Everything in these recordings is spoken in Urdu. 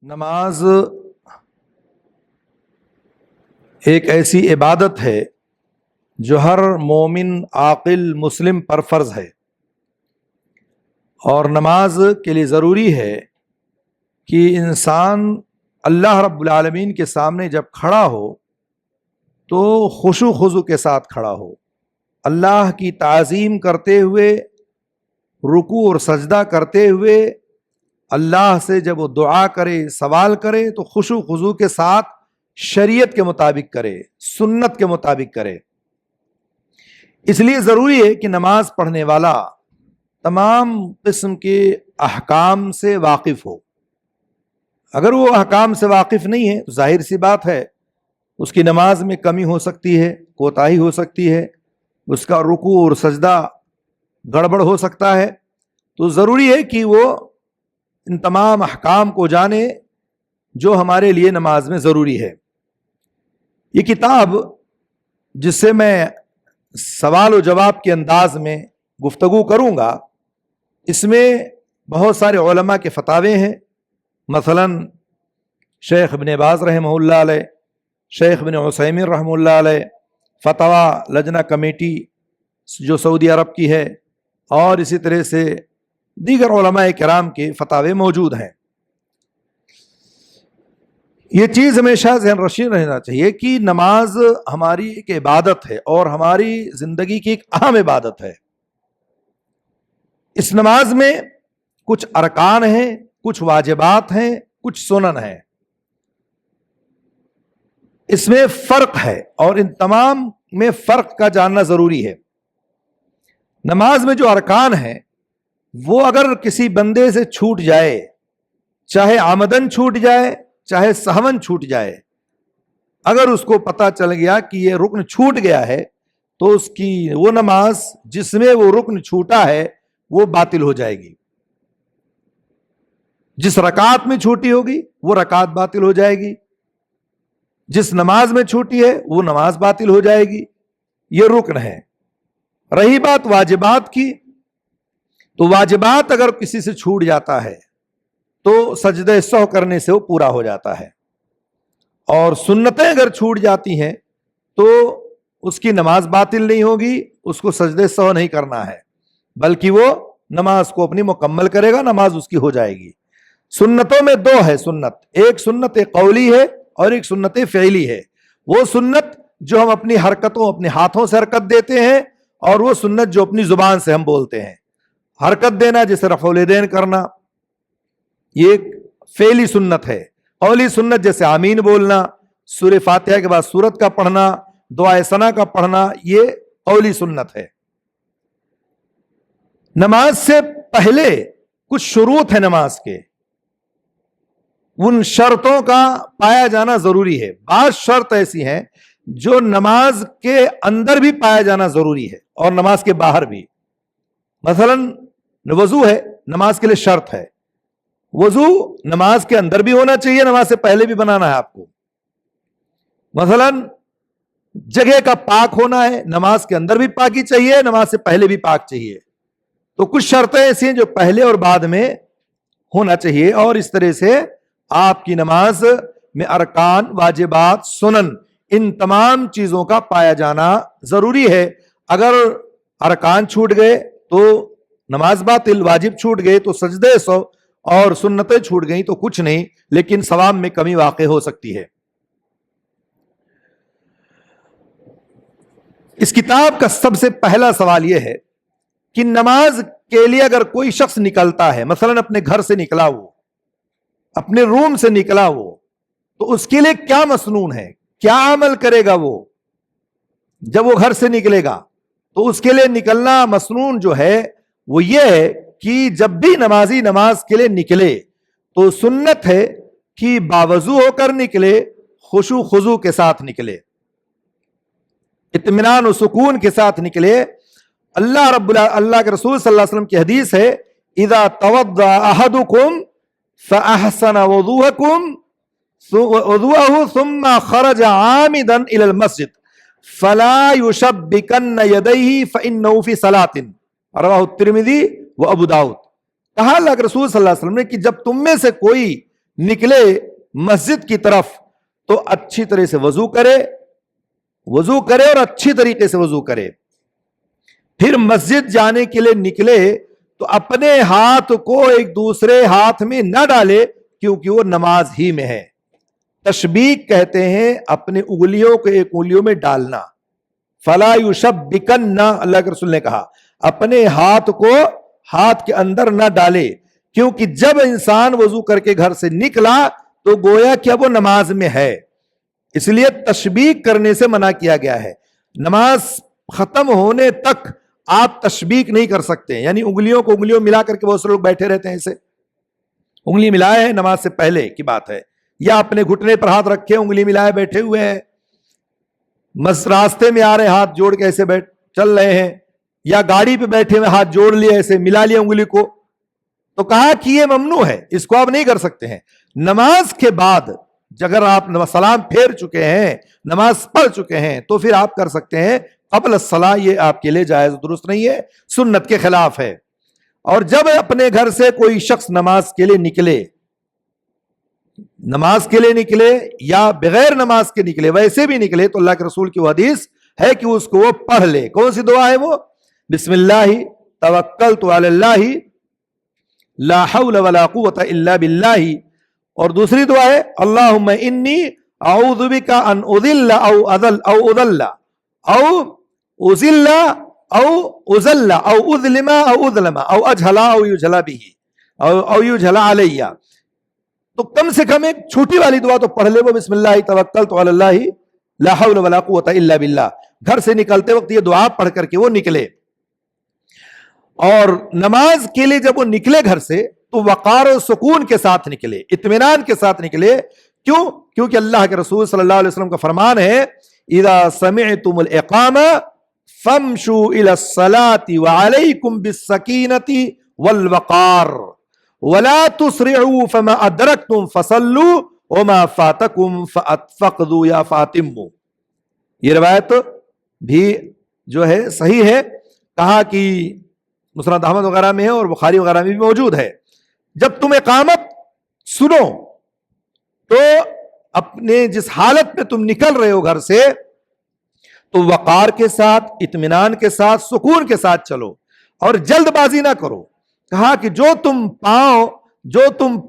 نماز ایک ایسی عبادت ہے جو ہر مومن عاقل مسلم پر فرض ہے، اور نماز کے لیے ضروری ہے کہ انسان اللہ رب العالمین کے سامنے جب کھڑا ہو تو خشوع و خضوع کے ساتھ کھڑا ہو، اللہ کی تعظیم کرتے ہوئے، رکوع اور سجدہ کرتے ہوئے اللہ سے جب وہ دعا کرے، سوال کرے تو خشوع و خضوع کے ساتھ شریعت کے مطابق کرے، سنت کے مطابق کرے۔ اس لیے ضروری ہے کہ نماز پڑھنے والا تمام قسم کے احکام سے واقف ہو۔ اگر وہ احکام سے واقف نہیں ہے تو ظاہر سی بات ہے اس کی نماز میں کمی ہو سکتی ہے، کوتاہی ہو سکتی ہے، اس کا رکوع اور سجدہ گڑبڑ ہو سکتا ہے۔ تو ضروری ہے کہ وہ ان تمام احکام کو جانے جو ہمارے لیے نماز میں ضروری ہے۔ یہ کتاب جس سے میں سوال و جواب کے انداز میں گفتگو کروں گا، اس میں بہت سارے علماء کے فتاوے ہیں، مثلا شیخ ابن باز رحمہ اللہ علیہ، شیخ ابن عثیمین رحمہ اللہ علیہ، فتویٰ لجنہ کمیٹی جو سعودی عرب کی ہے، اور اسی طرح سے دیگر علماء کرام کے فتاوے موجود ہیں۔ یہ چیز ہمیشہ ذہن نشین رہنا چاہیے کہ نماز ہماری ایک عبادت ہے اور ہماری زندگی کی ایک اہم عبادت ہے۔ اس نماز میں کچھ ارکان ہیں، کچھ واجبات ہیں، کچھ سنن ہیں۔ اس میں فرق ہے اور ان تمام میں فرق کا جاننا ضروری ہے۔ نماز میں جو ارکان ہیں وہ اگر کسی بندے سے چھوٹ جائے، چاہے آمدن چھوٹ جائے چاہے سہون چھوٹ جائے، اگر اس کو پتہ چل گیا کہ یہ رکن چھوٹ گیا ہے تو اس کی وہ نماز جس میں وہ رکن چھوٹا ہے وہ باطل ہو جائے گی۔ جس رکعت میں چھوٹی ہوگی وہ رکعت باطل ہو جائے گی، جس نماز میں چھوٹی ہے وہ نماز باطل ہو جائے گی۔ یہ رکن ہے۔ رہی بات واجبات کی، تو واجبات اگر کسی سے چھوٹ جاتا ہے تو سجدہ سہو کرنے سے وہ پورا ہو جاتا ہے، اور سنتیں اگر چھوٹ جاتی ہیں تو اس کی نماز باطل نہیں ہوگی، اس کو سجدہ سہو نہیں کرنا ہے، بلکہ وہ نماز کو اپنی مکمل کرے گا، نماز اس کی ہو جائے گی۔ سنتوں میں دو ہے سنت، ایک سنت قولی ہے اور ایک سنت فعلی ہے۔ وہ سنت جو ہم اپنی حرکتوں، اپنے ہاتھوں سے حرکت دیتے ہیں، اور وہ سنت جو اپنی زبان سے ہم بولتے ہیں۔ حرکت دینا جیسے رفع الیدین کرنا، یہ ایک فعلی سنت ہے۔ قولی سنت جیسے آمین بولنا، سورہ فاتحہ کے بعد سورت کا پڑھنا، دعائے ثنا کا پڑھنا، یہ قولی سنت ہے۔ نماز سے پہلے کچھ شروط ہیں نماز کے، ان شرطوں کا پایا جانا ضروری ہے۔ بعض شرط ایسی ہیں جو نماز کے اندر بھی پایا جانا ضروری ہے اور نماز کے باہر بھی۔ مثلا وضو ہے، نماز کے لیے شرط ہے۔ وضو نماز کے اندر بھی ہونا چاہیے، نماز سے پہلے بھی بنانا ہے آپ کو۔ مثلا جگہ کا پاک ہونا ہے، نماز کے اندر بھی پاکی چاہیے، نماز سے پہلے بھی پاک چاہیے۔ تو کچھ شرطیں ایسی ہیں جو پہلے اور بعد میں ہونا چاہیے، اور اس طرح سے آپ کی نماز میں ارکان، واجبات، سنن، ان تمام چیزوں کا پایا جانا ضروری ہے۔ اگر ارکان چھوٹ گئے تو نماز باطل، واجب چھوٹ گئے تو سجدے سو، اور سنتیں چھوٹ گئیں تو کچھ نہیں، لیکن ثواب میں کمی واقع ہو سکتی ہے۔ اس کتاب کا سب سے پہلا سوال یہ ہے کہ نماز کے لیے اگر کوئی شخص نکلتا ہے، مثلا اپنے گھر سے نکلا وہ، اپنے روم سے نکلا وہ، تو اس کے لیے کیا مسنون ہے، کیا عمل کرے گا وہ جب وہ گھر سے نکلے گا؟ تو اس کے لیے نکلنا مسنون جو ہے وہ یہ ہے کہ جب بھی نمازی نماز کے لیے نکلے تو سنت ہے کہ باوضو ہو کر نکلے، خشوع خضوع کے ساتھ نکلے، اطمینان و سکون کے ساتھ نکلے۔ اللہ کے رسول صلی اللہ علیہ وسلم کی حدیث ہے، اذا توضأ احدکم فاحسن وضوءه ثم خرج عامدا الى المسجد فلا يشبكن يديه فانه في صلاة، رواه الترمذی و ابو داؤد۔ کہا اللہ کے رسول صلی اللہ علیہ وسلم نے کہ جب تم میں سے کوئی نکلے مسجد کی طرف تو اچھی طرح سے وضو کرے اور اچھی طریقے سے وضو کرے. پھر مسجد جانے کے لیے نکلے تو اپنے ہاتھ کو ایک دوسرے ہاتھ میں نہ ڈالے کیونکہ وہ نماز ہی میں ہے. تشبیک کہتے ہیں اپنے انگلیوں کو ایک انگلیوں میں ڈالنا. فلا یشبکن، اللہ کے رسول نے کہا اپنے ہاتھ کو ہاتھ کے اندر نہ ڈالے، کیونکہ جب انسان وضو کر کے گھر سے نکلا تو گویا کہ وہ نماز میں ہے. اس لیے تشبیک کرنے سے منع کیا گیا ہے. نماز ختم ہونے تک آپ تشبیک نہیں کر سکتے، یعنی انگلیوں کو انگلیوں ملا کر کے بہت سے لوگ بیٹھے رہتے ہیں، ایسے انگلی ملائے ہیں، نماز سے پہلے کی بات ہے، یا اپنے گھٹنے پر ہاتھ رکھے انگلی ملائے بیٹھے ہوئے ہیں، راستے میں آ رہے ہاتھ جوڑ کے ایسے چل رہے ہیں، یا گاڑی پہ بیٹھے ہوئے ہاتھ جوڑ لیے ایسے ملا لیا انگلی کو، تو کہا کہ یہ ممنوع ہے، اس کو آپ نہیں کر سکتے ہیں. نماز کے بعد اگر آپ سلام پھیر چکے ہیں، نماز پڑھ چکے ہیں، تو پھر آپ کر سکتے ہیں قبل الصلاۃ. یہ آپ کے لیے جائز درست نہیں ہے، سنت کے خلاف ہے. اور جب اپنے گھر سے کوئی شخص نماز کے لیے نکلے یا بغیر نماز کے نکلے، ویسے بھی نکلے، تو اللہ کے رسول کی وہ حدیث ہے کہ اس کو وہ پڑھ لے. کون سی دعا ہے وہ؟ بسم اللہ توکلت علی اللہ لا حول ولا قوت الا باللہ. اور دوسری دعا ہے اللہم انی اعوذ بک ان اضل او اضل او ازل او ازل او اظلم او اظلم او اجہل او یجہل بہ او یجہل علی. تو کم سے کم ایک چھوٹی والی دعا تو پڑھ لے وہ، بسم اللہ توکلت علی اللہ لا حول ولا قوت الا باللہ. گھر سے نکلتے وقت یہ دعا پڑھ کر کے وہ نکلے. اور نماز کے لیے جب وہ نکلے گھر سے تو وقار و سکون کے ساتھ نکلے، اطمینان کے ساتھ نکلے. کیوں؟ کیونکہ اللہ کے رسول صلی اللہ علیہ وسلم کا فرمان ہے اذا سمعتم الاقام فامشوا الى الصلاة وعليكم بالسکینة والوقار ولا تسرعوا فما ادرکتم فصلوا وما فاتکم فاقضوا یا فاتموا. یہ روایت بھی جو ہے صحیح ہے، کہا کہ مسند احمد وغیرہ میں ہے اور بخاری وغیرہ میں بھی موجود ہے. جب تم اقامت سنو تو اپنے جس حالت میں تم نکل رہے ہو گھر سے تو وقار کے ساتھ، اطمینان کے ساتھ، سکون کے ساتھ چلو اور جلد بازی نہ کرو. کہا کہ جو تم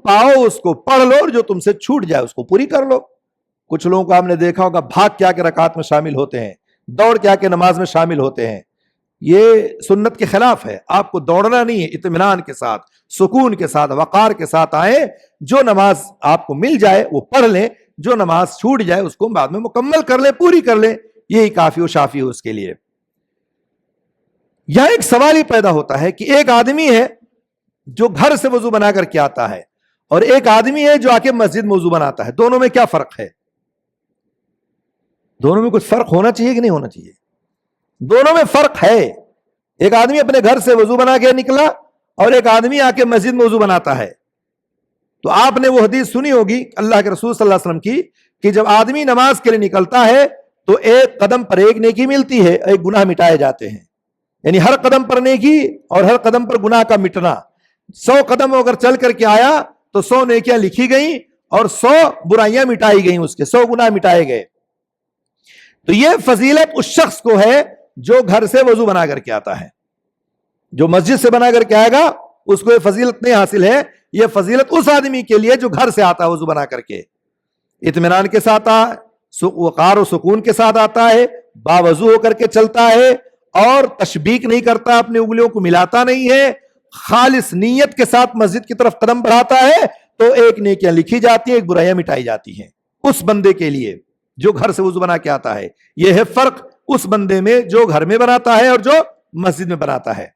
پاؤ اس کو پڑھ لو اور جو تم سے چھوٹ جائے اس کو پوری کر لو. کچھ لوگوں کو آپ نے دیکھا ہوگا بھاگ کے آ کے رکعت میں شامل ہوتے ہیں، دوڑ کے آ کے نماز میں شامل ہوتے ہیں. یہ سنت کے خلاف ہے. آپ کو دوڑنا نہیں ہے، اطمینان کے ساتھ، سکون کے ساتھ، وقار کے ساتھ آئیں. جو نماز آپ کو مل جائے وہ پڑھ لیں، جو نماز چھوٹ جائے اس کو بعد میں مکمل کر لیں، پوری کر لیں. یہی کافی و شافی ہے اس کے لیے. یہاں ایک سوال ہی پیدا ہوتا ہے کہ ایک آدمی ہے جو گھر سے وضو بنا کر کے آتا ہے اور ایک آدمی ہے جو آ کے مسجد میں وضو بناتا ہے. دونوں میں کیا فرق ہے؟ دونوں میں کچھ فرق ہونا چاہیے کہ نہیں ہونا چاہیے؟ دونوں میں فرق ہے. ایک آدمی اپنے گھر سے وضو بنا کے نکلا اور ایک آدمی آ کے مسجد میں وضو بناتا ہے. تو آپ نے وہ حدیث سنی ہوگی اللہ کے رسول صلی اللہ علیہ وسلم کی کہ جب آدمی نماز کے لیے نکلتا ہے تو ایک قدم پر ایک نیکی ملتی ہے، ایک گناہ مٹائے جاتے ہیں. یعنی ہر قدم پر نیکی اور ہر قدم پر گناہ کا مٹنا. 100 قدم اگر چل کر کے آیا تو 100 نیکیاں لکھی گئیں اور 100 برائیاں مٹائی گئیں، اس کے 100 گناہ مٹائے گئے. تو یہ فضیلت اس شخص کو ہے جو گھر سے وضو بنا کر کے آتا ہے. جو مسجد سے بنا کر کے آئے گا اس کو یہ فضیلت نہیں حاصل ہے. یہ فضیلت اس آدمی کے لیے جو گھر سے آتا ہے وضو بنا کر کے، اطمینان کے ساتھ آتا ہے، وقار و سکون کے ساتھ آتا ہے، باوضو ہو کر کے چلتا ہے اور تشبیک نہیں کرتا، اپنی انگلیوں کو ملاتا نہیں ہے، خالص نیت کے ساتھ مسجد کی طرف قدم بڑھاتا ہے تو ایک نیکیاں لکھی جاتی ہیں، ایک برائیاں مٹائی جاتی ہیں اس بندے کے لیے جو گھر سے وضو بنا کے آتا ہے. یہ ہے فرق اس بندے میں جو گھر میں بناتا ہے اور جو مسجد میں بناتا ہے.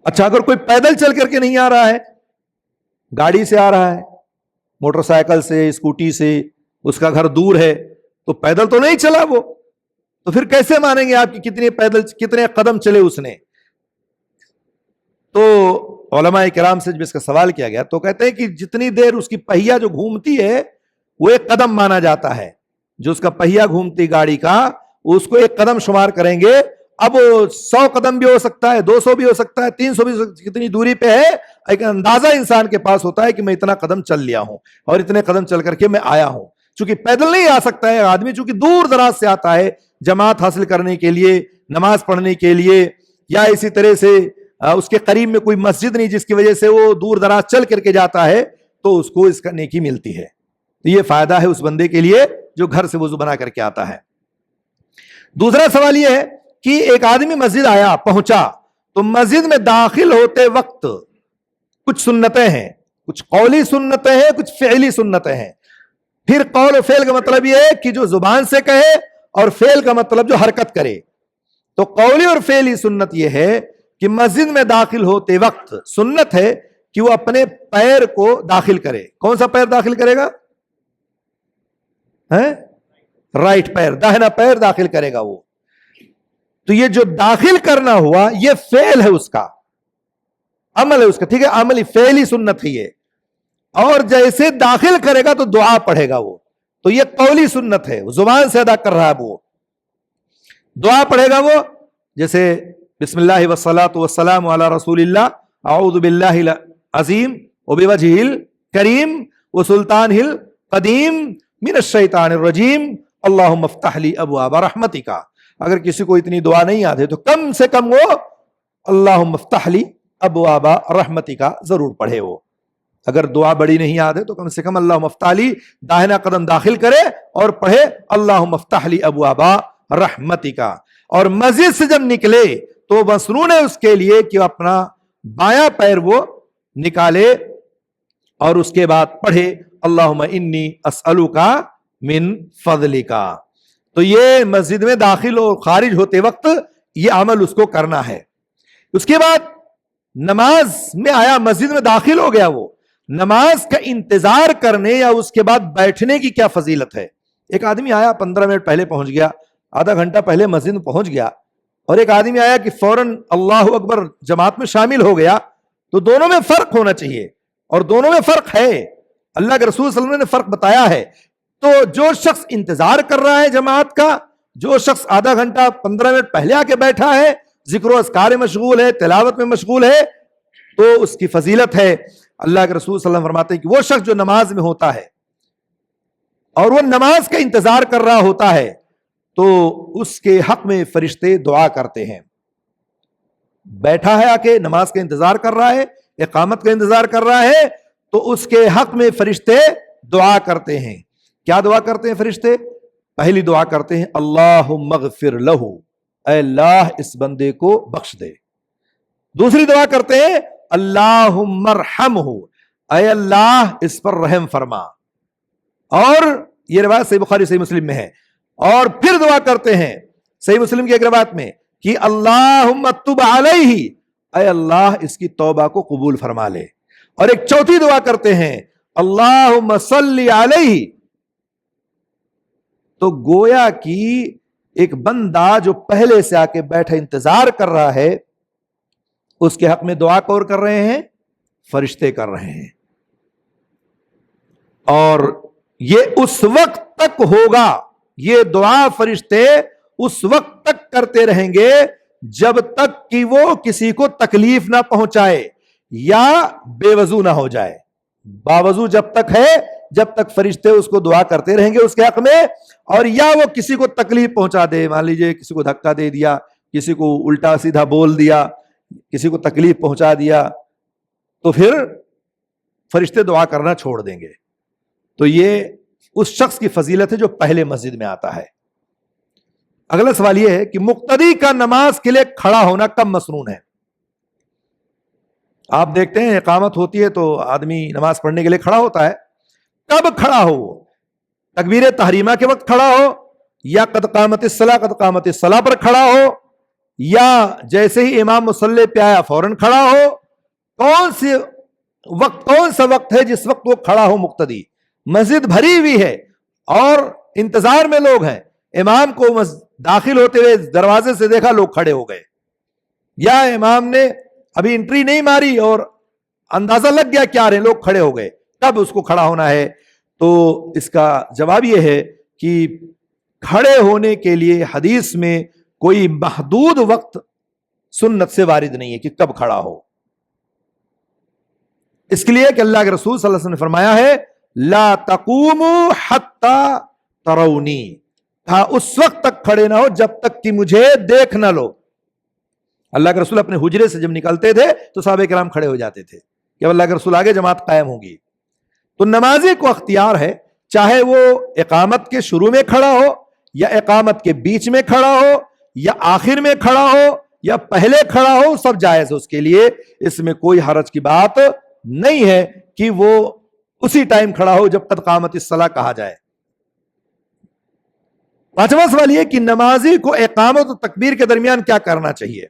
اچھا، اگر کوئی پیدل چل کر کے نہیں آ رہا ہے، گاڑی سے آ رہا ہے، موٹر سائیکل سے، اسکوٹی سے، اس کا گھر دور ہے تو پیدل تو نہیں چلا وہ، تو پھر کیسے مانیں گے آپ کی کتنے قدم چلے اس نے؟ تو علماء کرام سے جب اس کا سوال کیا گیا تو کہتے ہیں کہ جتنی دیر اس کی پہیا جو گھومتی ہے وہ ایک قدم مانا جاتا ہے. جو اس کا پہیا گھومتی گاڑی کا اس کو ایک قدم شمار کریں گے اب 100 قدم بھی ہو سکتا ہے, 200 بھی ہو سکتا ہے, 300 بھی ہو سکتا ہے, کتنی دوری پہ ہے ایک اندازہ انسان کے پاس ہوتا ہے کہ میں اتنا قدم چل لیا ہوں اور اتنے قدم چل کر کے میں آیا ہوں. چونکہ پیدل نہیں آ سکتا ہے آدمی, چونکہ دور دراز سے آتا ہے جماعت حاصل کرنے کے لیے, نماز پڑھنے کے لیے, یا اسی طرح سے اس کے قریب میں کوئی مسجد نہیں جس کی وجہ سے وہ دور دراز چل کر کے جاتا ہے, تو اس کو اس کا نیکی ملتی ہے. تو یہ فائدہ ہے اس بندے کے لیے جو گھر سے وضو بنا کر کے آتا ہے. دوسرا سوال یہ ہے کہ ایک آدمی مسجد آیا, پہنچا, تو مسجد میں داخل ہوتے وقت کچھ سنتیں ہیں, کچھ قولی سنتیں ہیں, کچھ فعلی سنتیں ہیں. پھر قول و فعل کا مطلب یہ ہے کہ جو زبان سے کہے, اور فعل کا مطلب جو حرکت کرے. تو قولی اور فعلی سنت یہ ہے کہ مسجد میں داخل ہوتے وقت سنت ہے کہ وہ اپنے پیر کو داخل کرے. کون سا پیر داخل کرے گا؟ رائٹ پیر, داہنا پیر داخل کرے گا وہ. تو یہ جو داخل کرنا ہوا یہ فعل ہے, اس کا عمل ہے اس کا, ٹھیک ہے, عملی فعلی سنت ہے یہ. اور جیسے داخل کرے گا تو دعا پڑھے گا وہ, تو یہ قولی سنت ہے, زبان سے ادا کر رہا ہے وہ. دعا پڑھے گا وہ, جیسے بسم اللہ والصلاۃ والسلام علی رسول اللہ, اعوذ باللہ العظیم وبوجہہ الکریم وسلطانہ القدیم من الشیطان الرجیم اللہم افتح لی ابواب رحمتک. اگر کسی کو اتنی دعا نہیں یاد ہے تو کم سے کم وہ اللہم افتح لی ابواب رحمتک ضرور پڑھے وہ. اگر دعا بڑی نہیں یاد ہے تو کم سے کم اللہم افتح لی, داہنا قدم داخل کرے اور پڑھے اللہم افتح لی ابواب رحمتک. اور مسجد سے جب نکلے تو مسنون ہے اس کے لیے کہ اپنا بایاں پیر وہ نکالے اور اس کے بعد پڑھے اللہم انی اسألک من فضلک. تو یہ مسجد میں داخل اور خارج ہوتے وقت یہ عمل اس کو کرنا ہے. اس کے بعد نماز میں آیا, مسجد میں داخل ہو گیا, وہ نماز کا انتظار کرنے یا اس کے بعد بیٹھنے کی کیا فضیلت ہے؟ ایک آدمی آیا 15 منٹ پہلے پہنچ گیا, آدھا گھنٹہ پہلے مسجد میں پہنچ گیا, اور ایک آدمی آیا کہ فوراً اللہ اکبر جماعت میں شامل ہو گیا. تو دونوں میں فرق ہونا چاہیے, اور دونوں میں فرق ہے, اللہ کے رسول صلی اللہ علیہ وسلم نے فرق بتایا ہے. تو جو شخص انتظار کر رہا ہے جماعت کا, جو شخص آدھا گھنٹہ 15 منٹ پہلے آ کے بیٹھا ہے, ذکر و اذکار میں مشغول ہے, تلاوت میں مشغول ہے, تو اس کی فضیلت ہے. اللہ کے رسول صلی اللہ علیہ وسلم فرماتے ہیں کہ وہ شخص جو نماز میں ہوتا ہے اور وہ نماز کا انتظار کر رہا ہوتا ہے, تو اس کے حق میں فرشتے دعا کرتے ہیں. بیٹھا ہے آ کے نماز کا انتظار کر رہا ہے, اقامت کا انتظار کر رہا ہے, تو اس کے حق میں فرشتے دعا کرتے ہیں. کیا دعا کرتے ہیں فرشتے؟ پہلی دعا کرتے ہیں اللہم اغفر لہ, اے اللہ اس بندے کو بخش دے. دوسری دعا کرتے ہیں اللہم ارحمہ, اے اللہ اس پر رحم فرما. اور یہ روایت صحیح بخاری صحیح مسلم میں ہے. اور پھر دعا کرتے ہیں صحیح مسلم کی ایک روایت میں کہ اللہم تب علیہ, اے اللہ اس کی توبہ کو قبول فرما لے. اور ایک چوتھی دعا کرتے ہیں اللہم صلی علیہ. تو گویا کی ایک بندہ جو پہلے سے آ کے بیٹھا انتظار کر رہا ہے, اس کے حق میں دعا کون کر رہے ہیں؟ فرشتے کر رہے ہیں. اور یہ اس وقت تک ہوگا, یہ دعا فرشتے اس وقت تک کرتے رہیں گے جب تک کہ وہ کسی کو تکلیف نہ پہنچائے یا بے وضو نہ ہو جائے. باوضو جب تک ہے, جب تک فرشتے اس کو دعا کرتے رہیں گے اس کے حق میں. اور یا وہ کسی کو تکلیف پہنچا دے, مان لیجئے کسی کو دھکا دے دیا, کسی کو الٹا سیدھا بول دیا, کسی کو تکلیف پہنچا دیا, تو پھر فرشتے دعا کرنا چھوڑ دیں گے. تو یہ اس شخص کی فضیلت ہے جو پہلے مسجد میں آتا ہے. اگلا سوال یہ ہے کہ مقتدی کا نماز کے لیے کھڑا ہونا کب مسنون ہے؟ آپ دیکھتے ہیں اقامت ہوتی ہے تو آدمی نماز پڑھنے کے لیے کھڑا ہوتا ہے. کب کھڑا ہو؟ تکبیر تحریمہ کے وقت کھڑا ہو, یا قد قامت الصلاۃ پر کھڑا ہو, یا جیسے ہی امام مصلی پہ آیا فوراً کھڑا ہو؟ کون سا وقت ہے جس وقت وہ کھڑا ہو مقتدی؟ مسجد بھری ہوئی ہے اور انتظار میں لوگ ہیں, امام کو داخل ہوتے ہوئے دروازے سے دیکھا, لوگ کھڑے ہو گئے, یا امام نے ابھی انٹری نہیں ماری اور اندازہ لگ گیا کیا رہے, لوگ کھڑے ہو گئے, تب اس کو کھڑا ہونا ہے. تو اس کا جواب یہ ہے کہ کھڑے ہونے کے لیے حدیث میں کوئی محدود وقت سنت سے وارد نہیں ہے کہ کب کھڑا ہو. اس کے لیے کہ اللہ کے رسول صلی اللہ علیہ وسلم نے فرمایا ہے لا تقوموا حتی ترونی، ہاں اس وقت تک کھڑے نہ ہو جب تک کہ مجھے دیکھ نہ لو. اللہ کے رسول اپنے حجرے سے جب نکلتے تھے تو صحابہ کرام کھڑے ہو جاتے تھے کہ اب اللہ کے رسول آگے جماعت قائم ہوگی. تو نمازی کو اختیار ہے، چاہے وہ اقامت کے شروع میں کھڑا ہو یا اقامت کے بیچ میں کھڑا ہو یا آخر میں کھڑا ہو یا پہلے کھڑا ہو، سب جائز ہے اس کے لیے. اس میں کوئی حرج کی بات نہیں ہے کہ وہ اسی ٹائم کھڑا ہو جب تک قامت الصلاۃ کہا جائے. پانچواں سوال یہ کہ نمازی کو اقامت و تکبیر کے درمیان کیا کرنا چاہیے.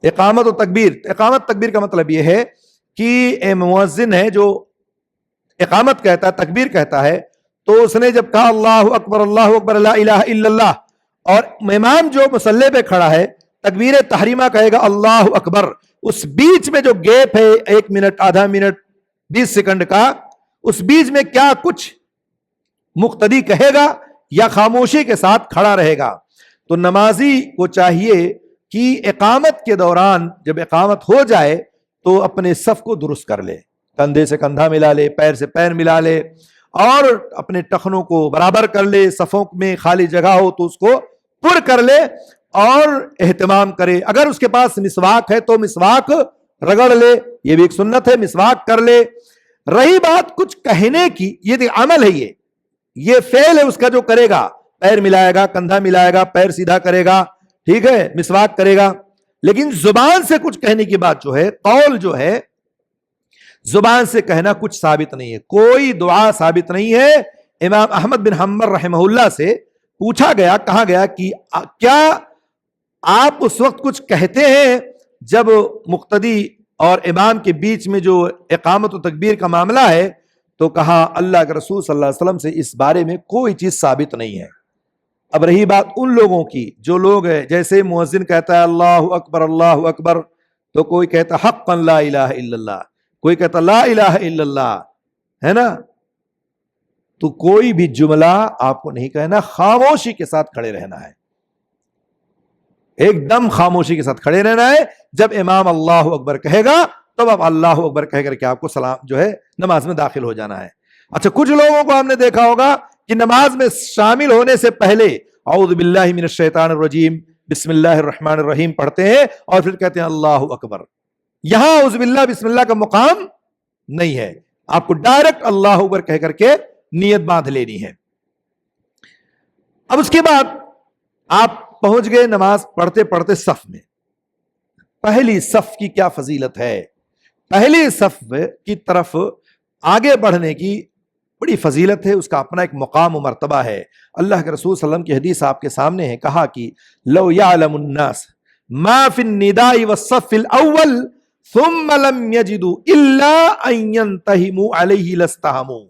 اقامت و تکبیر، اقامت تکبیر کا مطلب یہ ہے کہ مؤذن ہے جو اقامت کہتا ہے، تکبیر کہتا ہے، تو اس نے جب کہا اللہ اکبر لا الہ الا اللہ، اور امام جو مصلی پہ کھڑا ہے تکبیر تحریمہ کہے گا اللہ اکبر، اس بیچ میں جو گیپ ہے 1 منٹ، آدھا منٹ، 20 سیکنڈ کا، اس بیچ میں کیا کچھ مقتدی کہے گا یا خاموشی کے ساتھ کھڑا رہے گا. تو نمازی کو چاہیے کہ اقامت کے دوران جب اقامت ہو جائے تو اپنے صف کو درست کر لے، کندھے سے کندھا ملا لے، پیر سے پیر ملا لے، اور اپنے ٹخنوں کو برابر کر لے. صفوں میں خالی جگہ ہو تو اس کو پر کر لے اور اہتمام کرے. اگر اس کے پاس مسواک ہے تو مسواک رگڑ لے، یہ بھی ایک سنت ہے، مسواک کر لے. رہی بات کچھ کہنے کی، یہ عمل ہے، یہ فعل ہے اس کا جو کرے گا، پیر ملائے گا، کندھا ملائے گا، پیر سیدھا کرے گا، ٹھیک ہے، مسواک کرے گا. لیکن زبان سے کچھ کہنے کی بات جو ہے، قول جو ہے، زبان سے کہنا کچھ ثابت نہیں ہے، کوئی دعا ثابت نہیں ہے. امام احمد بن حنبل رحمہ اللہ سے پوچھا گیا، کہا گیا کہ کیا آپ اس وقت کچھ کہتے ہیں جب مقتدی اور امام کے بیچ میں جو اقامت و تکبیر کا معاملہ ہے؟ تو کہا اللہ کے رسول صلی اللہ علیہ وسلم سے اس بارے میں کوئی چیز ثابت نہیں ہے. اب رہی بات ان لوگوں کی جو لوگ ہیں، جیسے مؤذن کہتا ہے اللہ اکبر، تو کوئی کہتا حقا لا الہ الا اللہ، کوئی کہتا لا الہ الا اللہ، ہے نا. تو کوئی بھی جملہ آپ کو نہیں کہنا، خاموشی کے ساتھ کھڑے رہنا ہے، ایک دم خاموشی کے ساتھ کھڑے رہنا ہے. جب امام اللہ اکبر کہے گا تب آپ اللہ اکبر کہہ کر کے آپ کو سلام جو ہے نماز میں داخل ہو جانا ہے. اچھا، کچھ لوگوں کو ہم نے دیکھا ہوگا کہ نماز میں شامل ہونے سے پہلے اعوذ باللہ من الشیطان الرجیم بسم اللہ الرحمن الرحیم پڑھتے ہیں اور پھر کہتے ہیں اللہ اکبر. یہاں اعوذ باللہ بسم اللہ کا مقام نہیں ہے، آپ کو ڈائریکٹ اللہ اکبر کہہ کر کے نیت باندھ لینی ہے. اب اس کے بعد آپ پہنچ گئے نماز پڑھتے پڑھتے صف میں. پہلی صف کی کیا فضیلت ہے، پہلی صف کی طرف آگے بڑھنے کی بڑی فضیلت ہے، اس کا اپنا ایک مقام و مرتبہ ہے. اللہ کے رسول صلی اللہ علیہ وسلم کی حدیث آپ کے سامنے ہے، کہا کہ لو یعلم الناس ما فی النداء والصف الاول ثم لم یجدوا الا ان ينتهموا علیہ لاستہموا.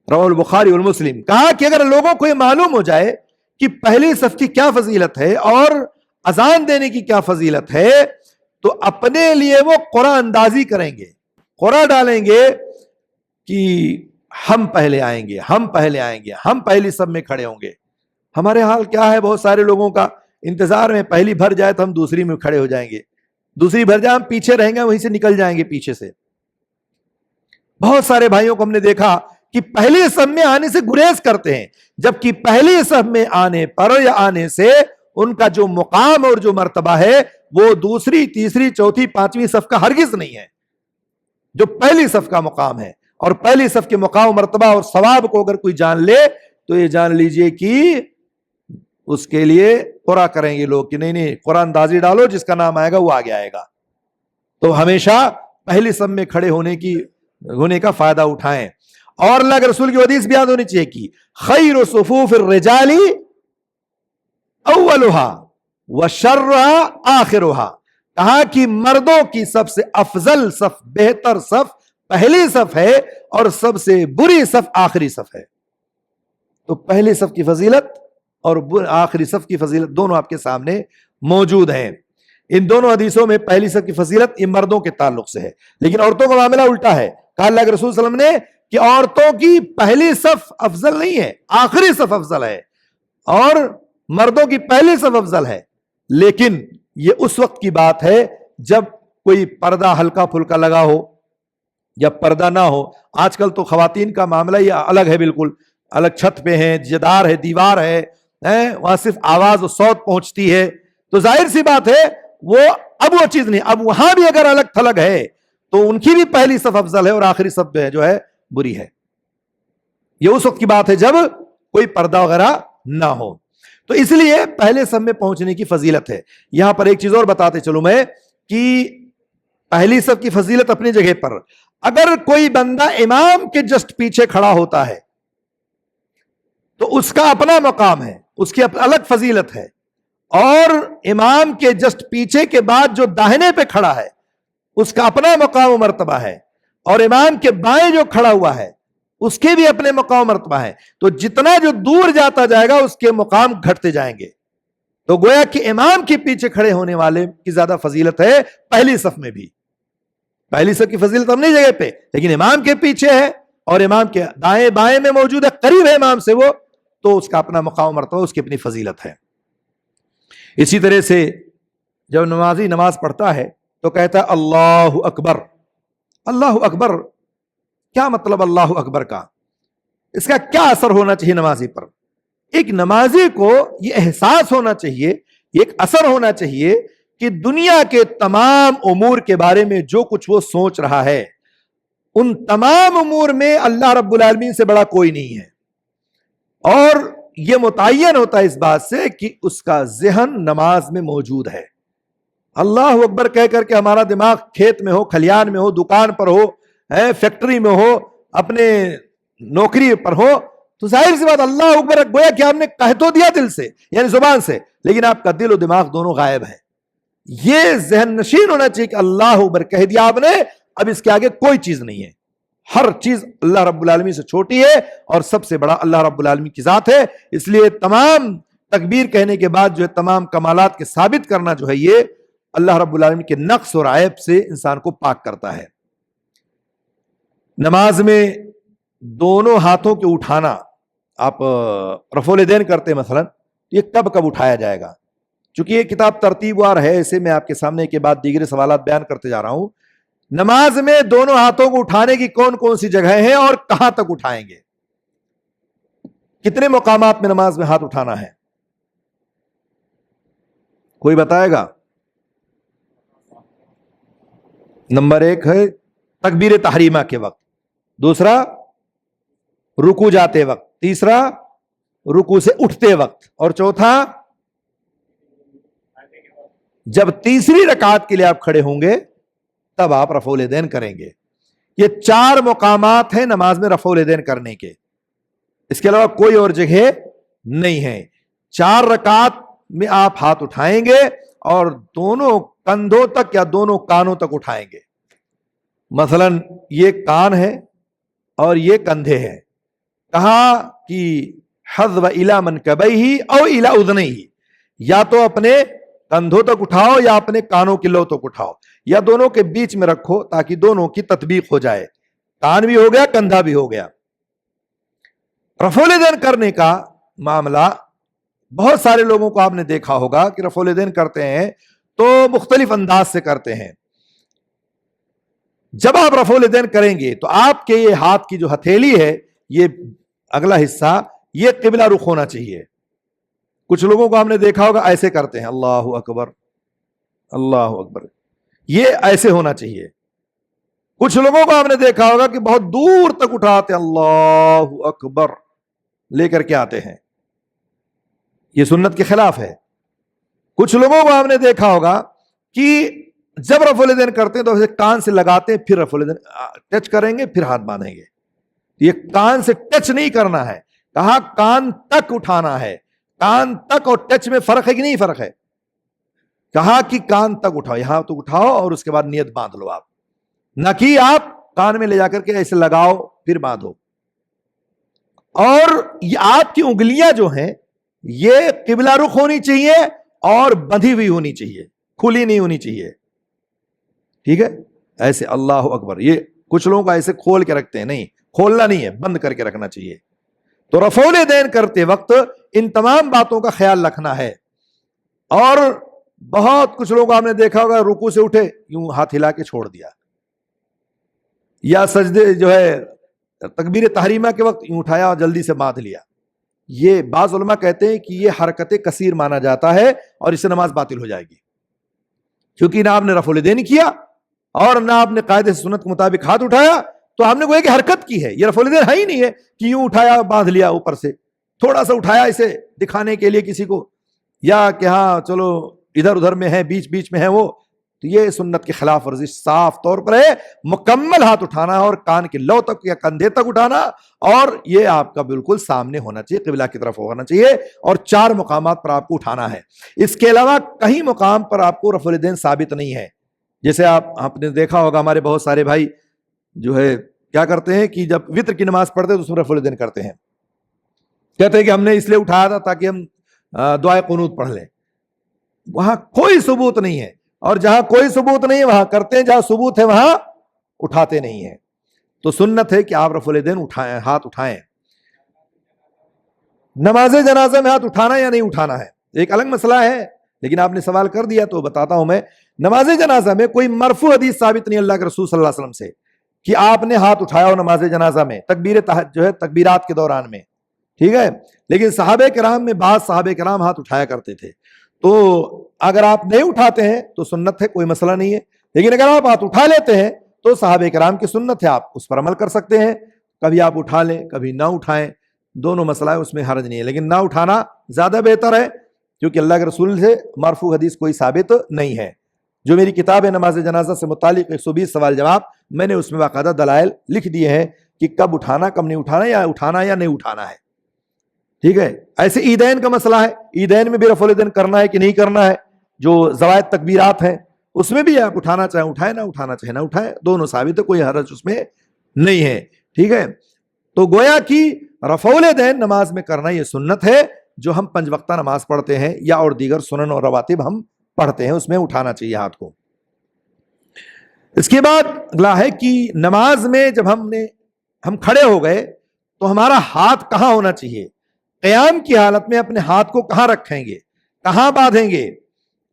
رواه البخاری والمسلم. کہا کہ اگر لوگوں کو یہ معلوم ہو جائے کہ پہلی صف کی کیا فضیلت ہے اور اذان دینے کی کیا فضیلت ہے، تو اپنے لیے وہ قرآن اندازی کریں گے، قرآن ڈالیں گے کہ ہم پہلے آئیں گے، ہم پہلے آئیں گے، ہم پہلی صف میں کھڑے ہوں گے. ہمارے حال کیا ہے، بہت سارے لوگوں کا انتظار میں پہلی بھر جائے تو ہم دوسری میں کھڑے ہو جائیں گے، دوسری بھر جائے ہم پیچھے رہیں گے، وہیں سے نکل جائیں گے پیچھے سے. بہت سارے بھائیوں کو ہم نے دیکھا کہ پہلی صف میں آنے سے گریز کرتے ہیں، جبکہ پہلی صف میں آنے پر یا آنے سے ان کا جو مقام اور جو مرتبہ ہے وہ دوسری، تیسری، چوتھی، پانچویں صف کا ہرگز نہیں ہے، جو پہلی صف کا مقام ہے. اور پہلی صف کے مقام و مرتبہ اور ثواب کو اگر کوئی جان لے تو یہ جان لیجئے کہ اس کے لیے قرآن کریں گے لوگ کہ نہیں قرآن اندازی ڈالو، جس کا نام آئے گا وہ آگے آئے گا. تو ہمیشہ پہلی صف میں کھڑے ہونے کا فائدہ اٹھائیں. اور اللہ کے رسول کی حدیث بھی یاد ہونی چاہیے کہ خیر صفوف الرجال اولھا وشرھا آخرھا. کہا کہ مردوں کی سب سے افضل صف، بہتر صف پہلی صف ہے اور سب سے بری صف آخری صف ہے. تو پہلی صف کی فضیلت اور آخری صف کی فضیلت دونوں آپ کے سامنے موجود ہیں. ان دونوں حدیثوں میں پہلی صف کی فضیلت یہ مردوں کے تعلق سے ہے، لیکن عورتوں کا معاملہ الٹا ہے. کہا اللہ کے رسول صلی اللہ علیہ وسلم نے کہ عورتوں کی پہلی صف افضل نہیں ہے، آخری صف افضل ہے، اور مردوں کی پہلی صف افضل ہے، لیکن یہ اس وقت کی بات ہے جب کوئی پردہ ہلکا پھلکا لگا ہو یا پردہ نہ ہو. آج کل تو خواتین کا معاملہ ہی الگ ہے، بالکل الگ چھت پہ ہیں، جدار ہے، دیوار ہے، وہاں صرف آواز و صوت پہنچتی ہے. تو ظاہر سی بات ہے اب وہ چیز نہیں. اب وہاں بھی اگر الگ تھلگ ہے تو ان کی بھی پہلی صف افضل ہے اور آخری صف جو ہے بری ہے. یہ اس وقت کی بات ہے جب کوئی پردہ وغیرہ نہ ہو. تو اس لیے پہلے صف میں پہنچنے کی فضیلت ہے. یہاں پر ایک چیز اور بتاتے چلوں میں کہ پہلی صف کی فضیلت اپنی جگہ پر. اگر کوئی بندہ امام کے جسٹ پیچھے کھڑا ہوتا ہے تو اس کا اپنا مقام ہے، اس کی الگ فضیلت ہے. اور امام کے جسٹ پیچھے کے بعد جو داہنے پہ کھڑا ہے اس کا اپنا مقام و مرتبہ ہے. اور امام کے بائیں جو کھڑا ہوا ہے اس کے بھی اپنے مقام و مرتبہ ہے. تو جتنا جو دور جاتا جائے گا اس کے مقام گھٹتے جائیں گے. تو گویا کہ امام کے پیچھے کھڑے ہونے والے کی زیادہ فضیلت ہے پہلی صف میں بھی. پہلی صف کی فضیلت اپنی جگہ پہ، لیکن امام کے پیچھے ہے اور امام کے دائیں بائیں میں موجود ہے، قریب ہے امام سے وہ، تو اس کا اپنا مقام و مرتبہ، اس کی اپنی فضیلت ہے. اسی طرح سے جب نمازی نماز پڑھتا ہے تو کہتا ہے اللہ اکبر. اللہ اکبر کیا مطلب اللہ اکبر کا؟ اس کا کیا اثر ہونا چاہیے نمازی پر؟ ایک نمازی کو یہ احساس ہونا چاہیے، ایک اثر ہونا چاہیے کہ دنیا کے تمام امور کے بارے میں جو کچھ وہ سوچ رہا ہے ان تمام امور میں اللہ رب العالمین سے بڑا کوئی نہیں ہے. اور یہ متعین ہوتا ہے اس بات سے کہ اس کا ذہن نماز میں موجود ہے. اللہ اکبر کہہ کر کے ہمارا دماغ کھیت میں ہو، کھلیان میں ہو، دکان پر ہو، فیکٹری میں ہو، اپنے نوکری پر ہو، تو ظاہر سی بات اللہ اکبر گویا کہ آپ نے کہہ تو دیا دل سے یعنی زبان سے، لیکن آپ کا دل و دماغ دونوں غائب ہے. یہ ذہن نشین ہونا چاہیے کہ اللہ اکبر کہہ دیا آپ نے، اب اس کے آگے کوئی چیز نہیں ہے. ہر چیز اللہ رب العالمین سے چھوٹی ہے اور سب سے بڑا اللہ رب العالمین کی ذات ہے. اس لیے تمام تکبیر کہنے کے بعد جو ہے تمام کمالات کے ثابت کرنا جو ہے یہ اللہ رب العالمین کے نقص اور عیب سے انسان کو پاک کرتا ہے. نماز میں دونوں ہاتھوں کے اٹھانا، آپ رفع الیدین کرتے ہیں مثلا، یہ کب کب اٹھایا جائے گا؟ چونکہ یہ کتاب ترتیب وار ہے، اسے میں آپ کے سامنے کے بعد دیگر سوالات بیان کرتے جا رہا ہوں. نماز میں دونوں ہاتھوں کو اٹھانے کی کون کون سی جگہیں ہیں اور کہاں تک اٹھائیں گے؟ کتنے مقامات میں نماز میں ہاتھ اٹھانا ہے؟ کوئی بتائے گا؟ نمبر 1 ہے تکبیر تحریمہ کے وقت، دوسرا رکوع جاتے وقت، تیسرا رکوع سے اٹھتے وقت، اور چوتھا جب تیسری رکعت کے لیے آپ کھڑے ہوں گے تب آپ رفع الیدین کریں گے. یہ 4 مقامات ہیں نماز میں رفع الیدین کرنے کے، اس کے علاوہ کوئی اور جگہ نہیں ہے. 4 رکعت میں آپ ہاتھ اٹھائیں گے اور دونوں کندھوں تک یا دونوں کانوں تک اٹھائیں گے. مثلا یہ کان ہے اور یہ کندھے ہیں. کہا کہ حذو الی منکبیہ او الی اذنیہ، یا تو اپنے کندھوں تک اٹھاؤ یا اپنے کانوں کی لو تک اٹھاؤ، یا دونوں کے بیچ میں رکھو تاکہ دونوں کی تطبیق ہو جائے. کان بھی ہو گیا، کندھا بھی ہو گیا. رفع الیدین کرنے کا معاملہ بہت سارے لوگوں کو آپ نے دیکھا ہوگا کہ رفع الیدین کرتے ہیں تو مختلف انداز سے کرتے ہیں. جب آپ رفع الیدین کریں گے تو آپ کے یہ ہاتھ کی جو ہتھیلی ہے، یہ اگلا حصہ، یہ قبلہ رخ ہونا چاہیے. کچھ لوگوں کو آپ نے دیکھا ہوگا ایسے کرتے ہیں، اللہ اکبر اللہ اکبر، یہ ایسے ہونا چاہیے. کچھ لوگوں کو آپ نے دیکھا ہوگا کہ بہت دور تک اٹھاتے ہیں، اللہ اکبر لے کر کے آتے ہیں، یہ سنت کے خلاف ہے. کچھ لوگوں کو آپ نے دیکھا ہوگا کہ جب رفع الیدین کرتے ہیں تو اسے کان سے لگاتے ہیں، پھر رفع الیدین ٹچ کریں گے، پھر ہاتھ باندھیں گے. یہ کان سے ٹچ نہیں کرنا ہے، کہا کان تک اٹھانا ہے. کان تک اور ٹچ میں فرق ہے کہ نہیں فرق ہے؟ کہا کہ کان تک اٹھاؤ، یہاں تو اٹھاؤ اور اس کے بعد نیت باندھ لو. آپ نہ کہ آپ کان میں لے جا کر کے ایسے لگاؤ پھر باندھو. اور یہ آپ کی انگلیاں جو ہیں یہ قبلہ رخ ہونی چاہیے اور بندھی ہوئی ہونی چاہیے، کھلی نہیں ہونی چاہیے. ٹھیک ہے؟ ایسے اللہ اکبر، یہ کچھ لوگوں کا ایسے کھول کے رکھتے ہیں، نہیں، کھولنا نہیں ہے، بند کر کے رکھنا چاہیے. تو رفع الیدین کرتے وقت ان تمام باتوں کا خیال رکھنا ہے. اور بہت کچھ لوگ آپ نے دیکھا ہوگا رکوع سے اٹھے یوں ہاتھ ہلا کے چھوڑ دیا, یا سجدے جو ہے تکبیر تحریمہ کے وقت یوں اٹھایا اور جلدی سے باندھ لیا. یہ بعض علماء کہتے ہیں کہ یہ حرکت کثیر مانا جاتا ہے اور اس سے نماز باطل ہو جائے گی, کیونکہ نہ آپ نے رفع الیدین کیا اور نہ آپ نے قاعدے سنت کے مطابق ہاتھ اٹھایا, تو آپ نے کوئی کہ حرکت کی ہے. یہ رفع الیدین ہے ہی نہیں ہے کہ یوں اٹھایا باندھ لیا, اوپر سے تھوڑا سا اٹھایا اسے دکھانے کے لیے کسی کو, یا کہ ہاں چلو ادھر ادھر میں ہے, بیچ بیچ میں ہے وہ. تو یہ سنت کی خلاف ورزی صاف طور پر ہے. مکمل ہاتھ اٹھانا اور کان کے لو تک یا کندھے تک اٹھانا, اور یہ آپ کا بالکل سامنے ہونا چاہیے, قبلہ کی طرف ہونا چاہیے, اور 4 مقامات پر آپ کو اٹھانا ہے. اس کے علاوہ کہیں مقام پر آپ کو رفع الیدین ثابت نہیں ہے. جیسے آپ نے دیکھا ہوگا ہمارے بہت سارے بھائی جو ہے کیا کرتے ہیں کہ جب وتر کی نماز پڑھتے ہیں تو اس میں رفع الیدین کرتے ہیں, کہتے ہیں کہ ہم نے اس لیے اٹھایا تھا تاکہ ہم دعائے قنوت پڑھ لیں. وہاں کوئی ثبوت نہیں ہے, اور جہاں کوئی ثبوت نہیں ہے وہاں کرتے ہیں, جہاں ثبوت ہے وہاں اٹھاتے نہیں ہیں. تو سنت ہے کہ آپ رفع الیدین اٹھائیں, ہاتھ اٹھائیں. نماز جنازہ میں ہاتھ اٹھانا یا نہیں اٹھانا ہے ایک الگ مسئلہ ہے, لیکن آپ نے سوال کر دیا تو بتاتا ہوں میں. نماز جنازہ میں کوئی مرفوع حدیث ثابت نہیں اللہ کے رسول صلی اللہ علیہ وسلم سے کہ آپ نے ہاتھ اٹھایا ہو نماز جنازہ میں جو ہے تکبیرات کے دوران میں, ٹھیک ہے. لیکن صحابہ کرام میں بعض صحابہ کرام ہاتھ اٹھایا کرتے تھے. تو اگر آپ نہیں اٹھاتے ہیں تو سنت ہے, کوئی مسئلہ نہیں ہے. لیکن اگر آپ ہاتھ اٹھا لیتے ہیں تو صحابہ کرام کی سنت ہے, آپ اس پر عمل کر سکتے ہیں. کبھی آپ اٹھا لیں کبھی نہ اٹھائیں, دونوں مسئلہ ہے, اس میں حرج نہیں ہے. لیکن نہ اٹھانا زیادہ بہتر ہے, کیونکہ اللہ کے رسول سے مرفوع حدیث کوئی ثابت نہیں ہے. جو میری کتاب ہے نماز جنازہ سے متعلق 120 سوال جواب, میں نے اس میں باقاعدہ دلائل لکھ دیے ہیں کہ کب اٹھانا کب نہیں اٹھانا, یا نہیں اٹھانا ہے, ٹھیک ہے. ایسے عیدین کا مسئلہ ہے, عیدین میں بھی رفع الیدین کرنا ہے کہ نہیں کرنا ہے. جو زوائد تکبیرات ہیں اس میں بھی آپ اٹھانا چاہیں اٹھائیں, نہ اٹھانا چاہیں نہ اٹھائیں, دونوں ثابت ہے, کوئی حرج اس میں نہیں ہے, ٹھیک ہے. تو گویا کہ رفع الیدین نماز میں کرنا یہ سنت ہے جو ہم 5 وقتہ نماز پڑھتے ہیں یا اور دیگر سنن اور رواتب ہم پڑھتے ہیں, اس میں اٹھانا چاہیے ہاتھ کو. اس کے بعد اگلا ہے کہ نماز میں جب ہم کھڑے ہو گئے تو ہمارا ہاتھ کہاں ہونا چاہیے. قیام کی حالت میں اپنے ہاتھ کو کہاں رکھیں گے, کہاں باندھیں گے,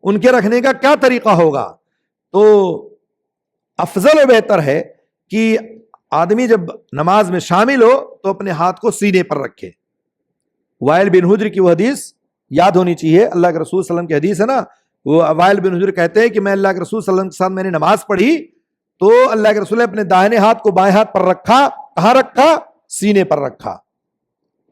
ان کے رکھنے کا کیا طریقہ ہوگا. تو افضل و بہتر ہے کہ آدمی جب نماز میں شامل ہو تو اپنے ہاتھ کو سینے پر رکھے. وائل بن حجر کی وہ حدیث یاد ہونی چاہیے, اللہ کے رسول صلی اللہ علیہ وسلم کی حدیث ہے نا. وہ وائل بن حجر کہتے ہیں کہ میں اللہ کے رسول صلی اللہ علیہ وسلم کے ساتھ میں نے نماز پڑھی تو اللہ کے رسول نے اپنے دائنے ہاتھ کو بائیں ہاتھ پر رکھا. کہاں رکھا؟ سینے پر رکھا.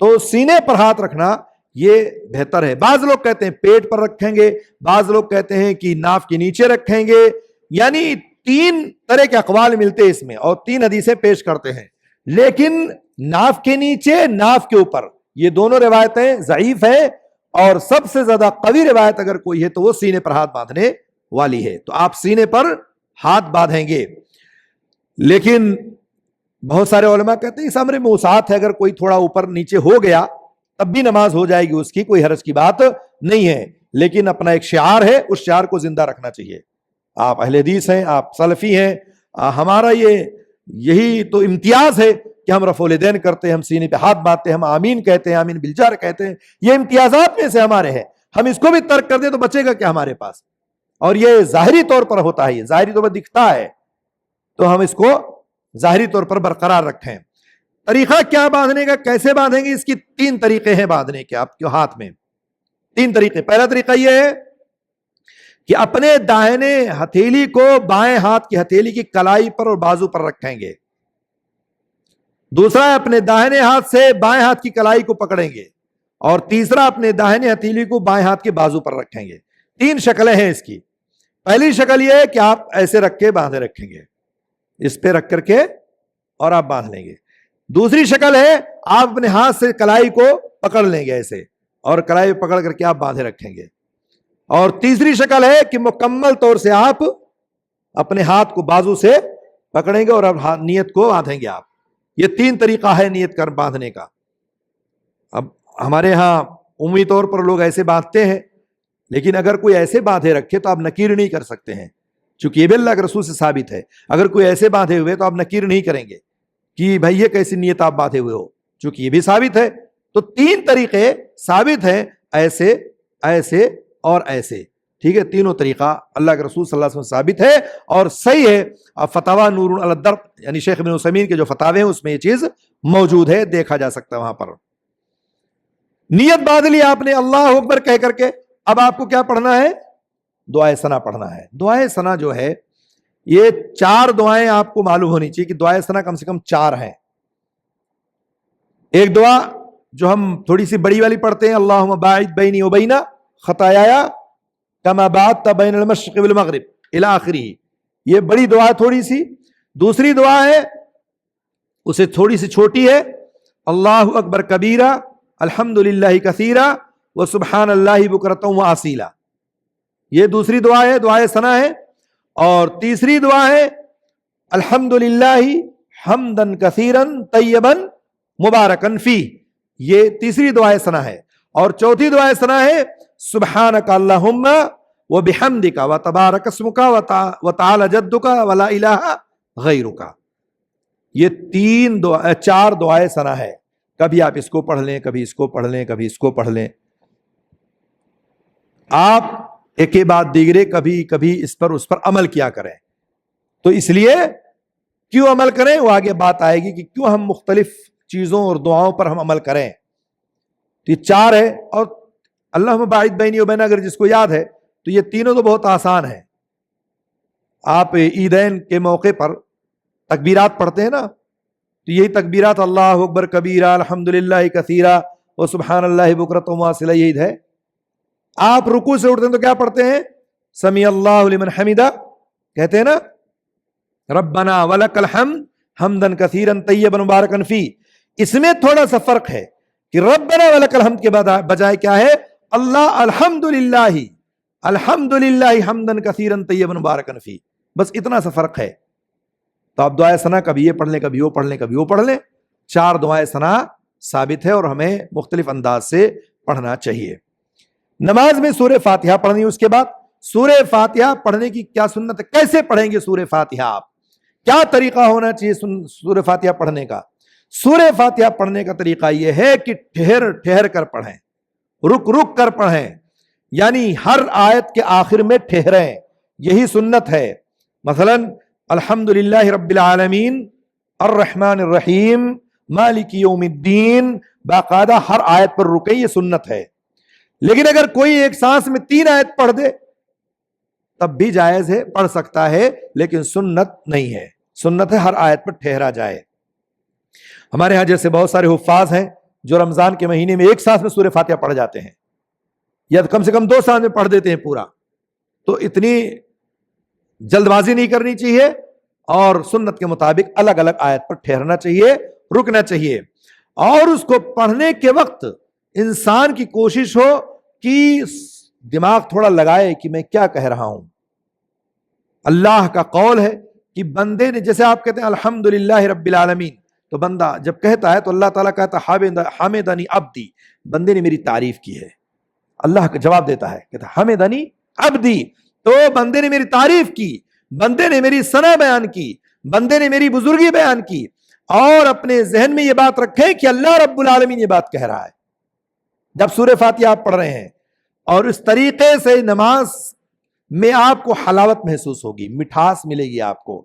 تو سینے پر ہاتھ رکھنا یہ بہتر ہے. بعض لوگ کہتے ہیں پیٹ پر رکھیں گے, بعض لوگ کہتے ہیں کہ ناف کے نیچے رکھیں گے. یعنی 3 طرح کے اقوال ملتے ہیں اس میں اور 3 حدیثیں پیش کرتے ہیں. لیکن ناف کے نیچے, ناف کے اوپر, یہ دونوں روایتیں ضعیف ہیں, اور سب سے زیادہ قوی روایت اگر کوئی ہے تو وہ سینے پر ہاتھ باندھنے والی ہے. تو آپ سینے پر ہاتھ باندھیں گے. لیکن بہت سارے علماء کہتے ہیں اس امر میں وسعت ہے, اگر کوئی تھوڑا اوپر نیچے ہو گیا تب بھی نماز ہو جائے گی, اس کی کوئی حرج کی بات نہیں ہے. لیکن اپنا ایک شعار ہے, اس شعار کو زندہ رکھنا چاہیے. آپ اہل حدیث ہیں, آپ سلفی ہیں, ہمارا یہی تو امتیاز ہے کہ ہم رفع الیدین کرتے ہیں, ہم سینے پہ ہاتھ باندھتے ہیں, ہم آمین کہتے ہیں, آمین بالجار کہتے ہیں. یہ امتیازات میں سے ہمارے ہیں. ہم اس کو بھی ترک کر دیں تو بچے گا کیا ہمارے پاس. اور یہ ظاہری طور پر ہوتا ہے, یہ ظاہری طور پر دکھتا ہے, تو ہم اس کو ظاہری طور پر برقرار رکھیں. طریقہ کیا باندھنے کا, کیسے باندھیں گے, اس کی 3 طریقے ہیں باندھنے کے آپ کے ہاتھ میں. 3 طریقے. پہلا طریقہ یہ ہے کہ اپنے داہنے ہتھیلی کو بائیں ہاتھ کی ہتھیلی کی کلائی پر اور بازو پر رکھیں گے. دوسرا اپنے داہنے ہاتھ سے بائیں ہاتھ کی کلائی کو پکڑیں گے. اور تیسرا اپنے داہنے ہتھیلی کو بائیں ہاتھ کے بازو پر رکھیں گے. 3 شکلیں ہیں اس کی. پہلی شکل یہ ہے کہ آپ ایسے رکھ کے باندھے رکھیں گے, اس پہ رکھ کر کے اور آپ باندھ لیں گے. دوسری شکل ہے آپ اپنے ہاتھ سے کلائی کو پکڑ لیں گے ایسے, اور کلائی پکڑ کر کے آپ باندھے رکھیں گے. اور تیسری شکل ہے کہ مکمل طور سے آپ اپنے ہاتھ کو بازو سے پکڑیں گے اور اب نیت کو باندھیں گے آپ. یہ 3 طریقہ ہے نیت کر باندھنے کا. اب ہمارے ہاں عمومی طور پر لوگ ایسے باندھتے ہیں, لیکن اگر کوئی ایسے باندھے رکھے تو آپ نکیر نہیں کر سکتے ہیں, چونکہ یہ بھی اللہ کے رسول سے ثابت ہے. اگر کوئی ایسے باندھے ہوئے تو آپ نکیر نہیں کریں گے کہ بھائی یہ کیسی نیت آپ باندھے ہوئے ہو, چونکہ یہ بھی ثابت ہے تو 3 طریقے ثابت ہیں، ایسے ایسے اور ایسے، ٹھیک ہے، تینوں طریقہ اللہ کے رسول صلی اللہ علیہ وسلم ثابت ہے اور صحیح ہے۔ فتاوی نور علی الدرب یعنی شیخ ابن عثیمین کے جو فتاوے ہیں اس میں یہ چیز موجود ہے، دیکھا جا سکتا ہے وہاں پر۔ نیت باندھ لی آپ نے اللہ اکبر کہہ کر کے، اب آپ کو کیا پڑھنا ہے؟ دعائے ثنا پڑھنا ہے۔ دعائے ثنا جو ہے یہ 4 دعائیں آپ کو معلوم ہونی چاہیے کہ دعائے ثنا کم سے کم 4 ہیں۔ ایک دعا جو ہم تھوڑی سی بڑی والی پڑھتے ہیں، اللہم باعد بینی و بین خطایایا کما بعدت بین المشرق والمغرب الی آخرہ، یہ بڑی دعا تھوڑی سی۔ دوسری دعا ہے اسے تھوڑی سی چھوٹی ہے، اللہ اکبر کبیرہ الحمدللہ کثیرہ وسبحان اللہ بکرۃ واسیلا، یہ دوسری دعا ہے، دعائے ثنا ہے۔ اور تیسری دعا ہے الحمدللہ حمدن کثیرا طیبا مبارکن فی، یہ تیسری دعائے ثنا ہے۔ اور چوتھی دعائے ثنا ہے سبحانک اللہم وبحمدک وتبارک اسمک وتعالی جدک ولا الہ غیرک، یہ 4 دعائے ثنا ہے۔ کبھی آپ اس کو پڑھ لیں، کبھی اس کو پڑھ لیں، کبھی اس کو پڑھ لیں، آپ ایک کے بعد دیگرے کبھی کبھی اس پر عمل کیا کریں۔ تو اس لیے کیوں عمل کریں وہ آگے بات آئے گی کہ کیوں ہم مختلف چیزوں اور دعاؤں پر ہم عمل کریں۔ تو یہ 4 ہے، اور اللہم باعد بینی و بین اگر جس کو یاد ہے تو یہ تینوں تو بہت آسان ہیں۔ آپ عیدین کے موقع پر تکبیرات پڑھتے ہیں نا، تو یہی تکبیرات اللہ اکبر کبیرہ الحمدللہ کثیرہ وسبحان اللہ بکرۃ واسیلہ، یہی ہے۔ آپ رکوع سے اٹھتے ہیں تو کیا پڑھتے ہیں؟ سمیع اللہ لمن حمدہ کہتے ہیں نا، ربنا ولک الحمد حمدا کثیرا طیبا مبارکا فی۔ اس میں تھوڑا سا فرق ہے کہ ربنا ولک الحمد کے بجائے کیا ہے؟ اللہ الحمدللہ الحمدللہ حمدا کثیرا طیبا مبارکا فی، بس اتنا سا فرق ہے۔ تو آپ دعائے ثنا کبھی یہ پڑھ لیں، کبھی وہ پڑھ لیں، کبھی وہ پڑھ لیں، 4 دعائے ثنا ثابت ہے اور ہمیں مختلف انداز سے پڑھنا چاہیے۔ نماز میں سورہ فاتحہ پڑھنی، اس کے بعد سورہ فاتحہ پڑھنے کی کیا سنت ہے؟ کیسے پڑھیں گے سورہ فاتحہ آپ؟ کیا طریقہ ہونا چاہیے سورہ فاتحہ پڑھنے کا؟ سورہ فاتحہ پڑھنے کا طریقہ یہ ہے کہ ٹھہر ٹھہر کر پڑھیں، رک رک کر پڑھیں، یعنی ہر آیت کے آخر میں ٹھہریں، یہی سنت ہے۔ مثلا الحمدللہ رب العالمین الرحمن الرحیم مالک یوم الدین، باقاعدہ ہر آیت پر رکیں، یہ سنت ہے۔ لیکن اگر کوئی ایک سانس میں 3 آیت پڑھ دے تب بھی جائز ہے، پڑھ سکتا ہے، لیکن سنت نہیں ہے۔ سنت ہے ہر آیت پر ٹھہرا جائے۔ ہمارے ہاں جیسے بہت سارے حفاظ ہیں جو رمضان کے مہینے میں ایک سانس میں سورہ فاتحہ پڑھ جاتے ہیں، یا کم سے کم 2 سانس میں پڑھ دیتے ہیں پورا، تو اتنی جلد بازی نہیں کرنی چاہیے، اور سنت کے مطابق الگ الگ آیت پر ٹھہرنا چاہیے، رکنا چاہیے۔ اور اس کو پڑھنے کے وقت انسان کی کوشش ہو کہ دماغ تھوڑا لگائے کہ میں کیا کہہ رہا ہوں۔ اللہ کا قول ہے کہ بندے نے، جیسے آپ کہتے ہیں الحمدللہ رب العالمین، تو بندہ جب کہتا ہے تو اللہ تعالیٰ کہتا ہے حمدنی عبدی، بندے نے میری تعریف کی ہے۔ اللہ کا جواب دیتا ہے، کہتا ہے حمدنی عبدی، تو بندے نے میری تعریف کی، بندے نے میری ثنا بیان کی، بندے نے میری بزرگی بیان کی۔ اور اپنے ذہن میں یہ بات رکھیں کہ اللہ رب العالمین یہ بات کہہ رہا ہے جب سورہ فاتحہ آپ پڑھ رہے ہیں۔ اور اس طریقے سے نماز میں آپ کو حلاوت محسوس ہوگی، مٹھاس ملے گی آپ کو،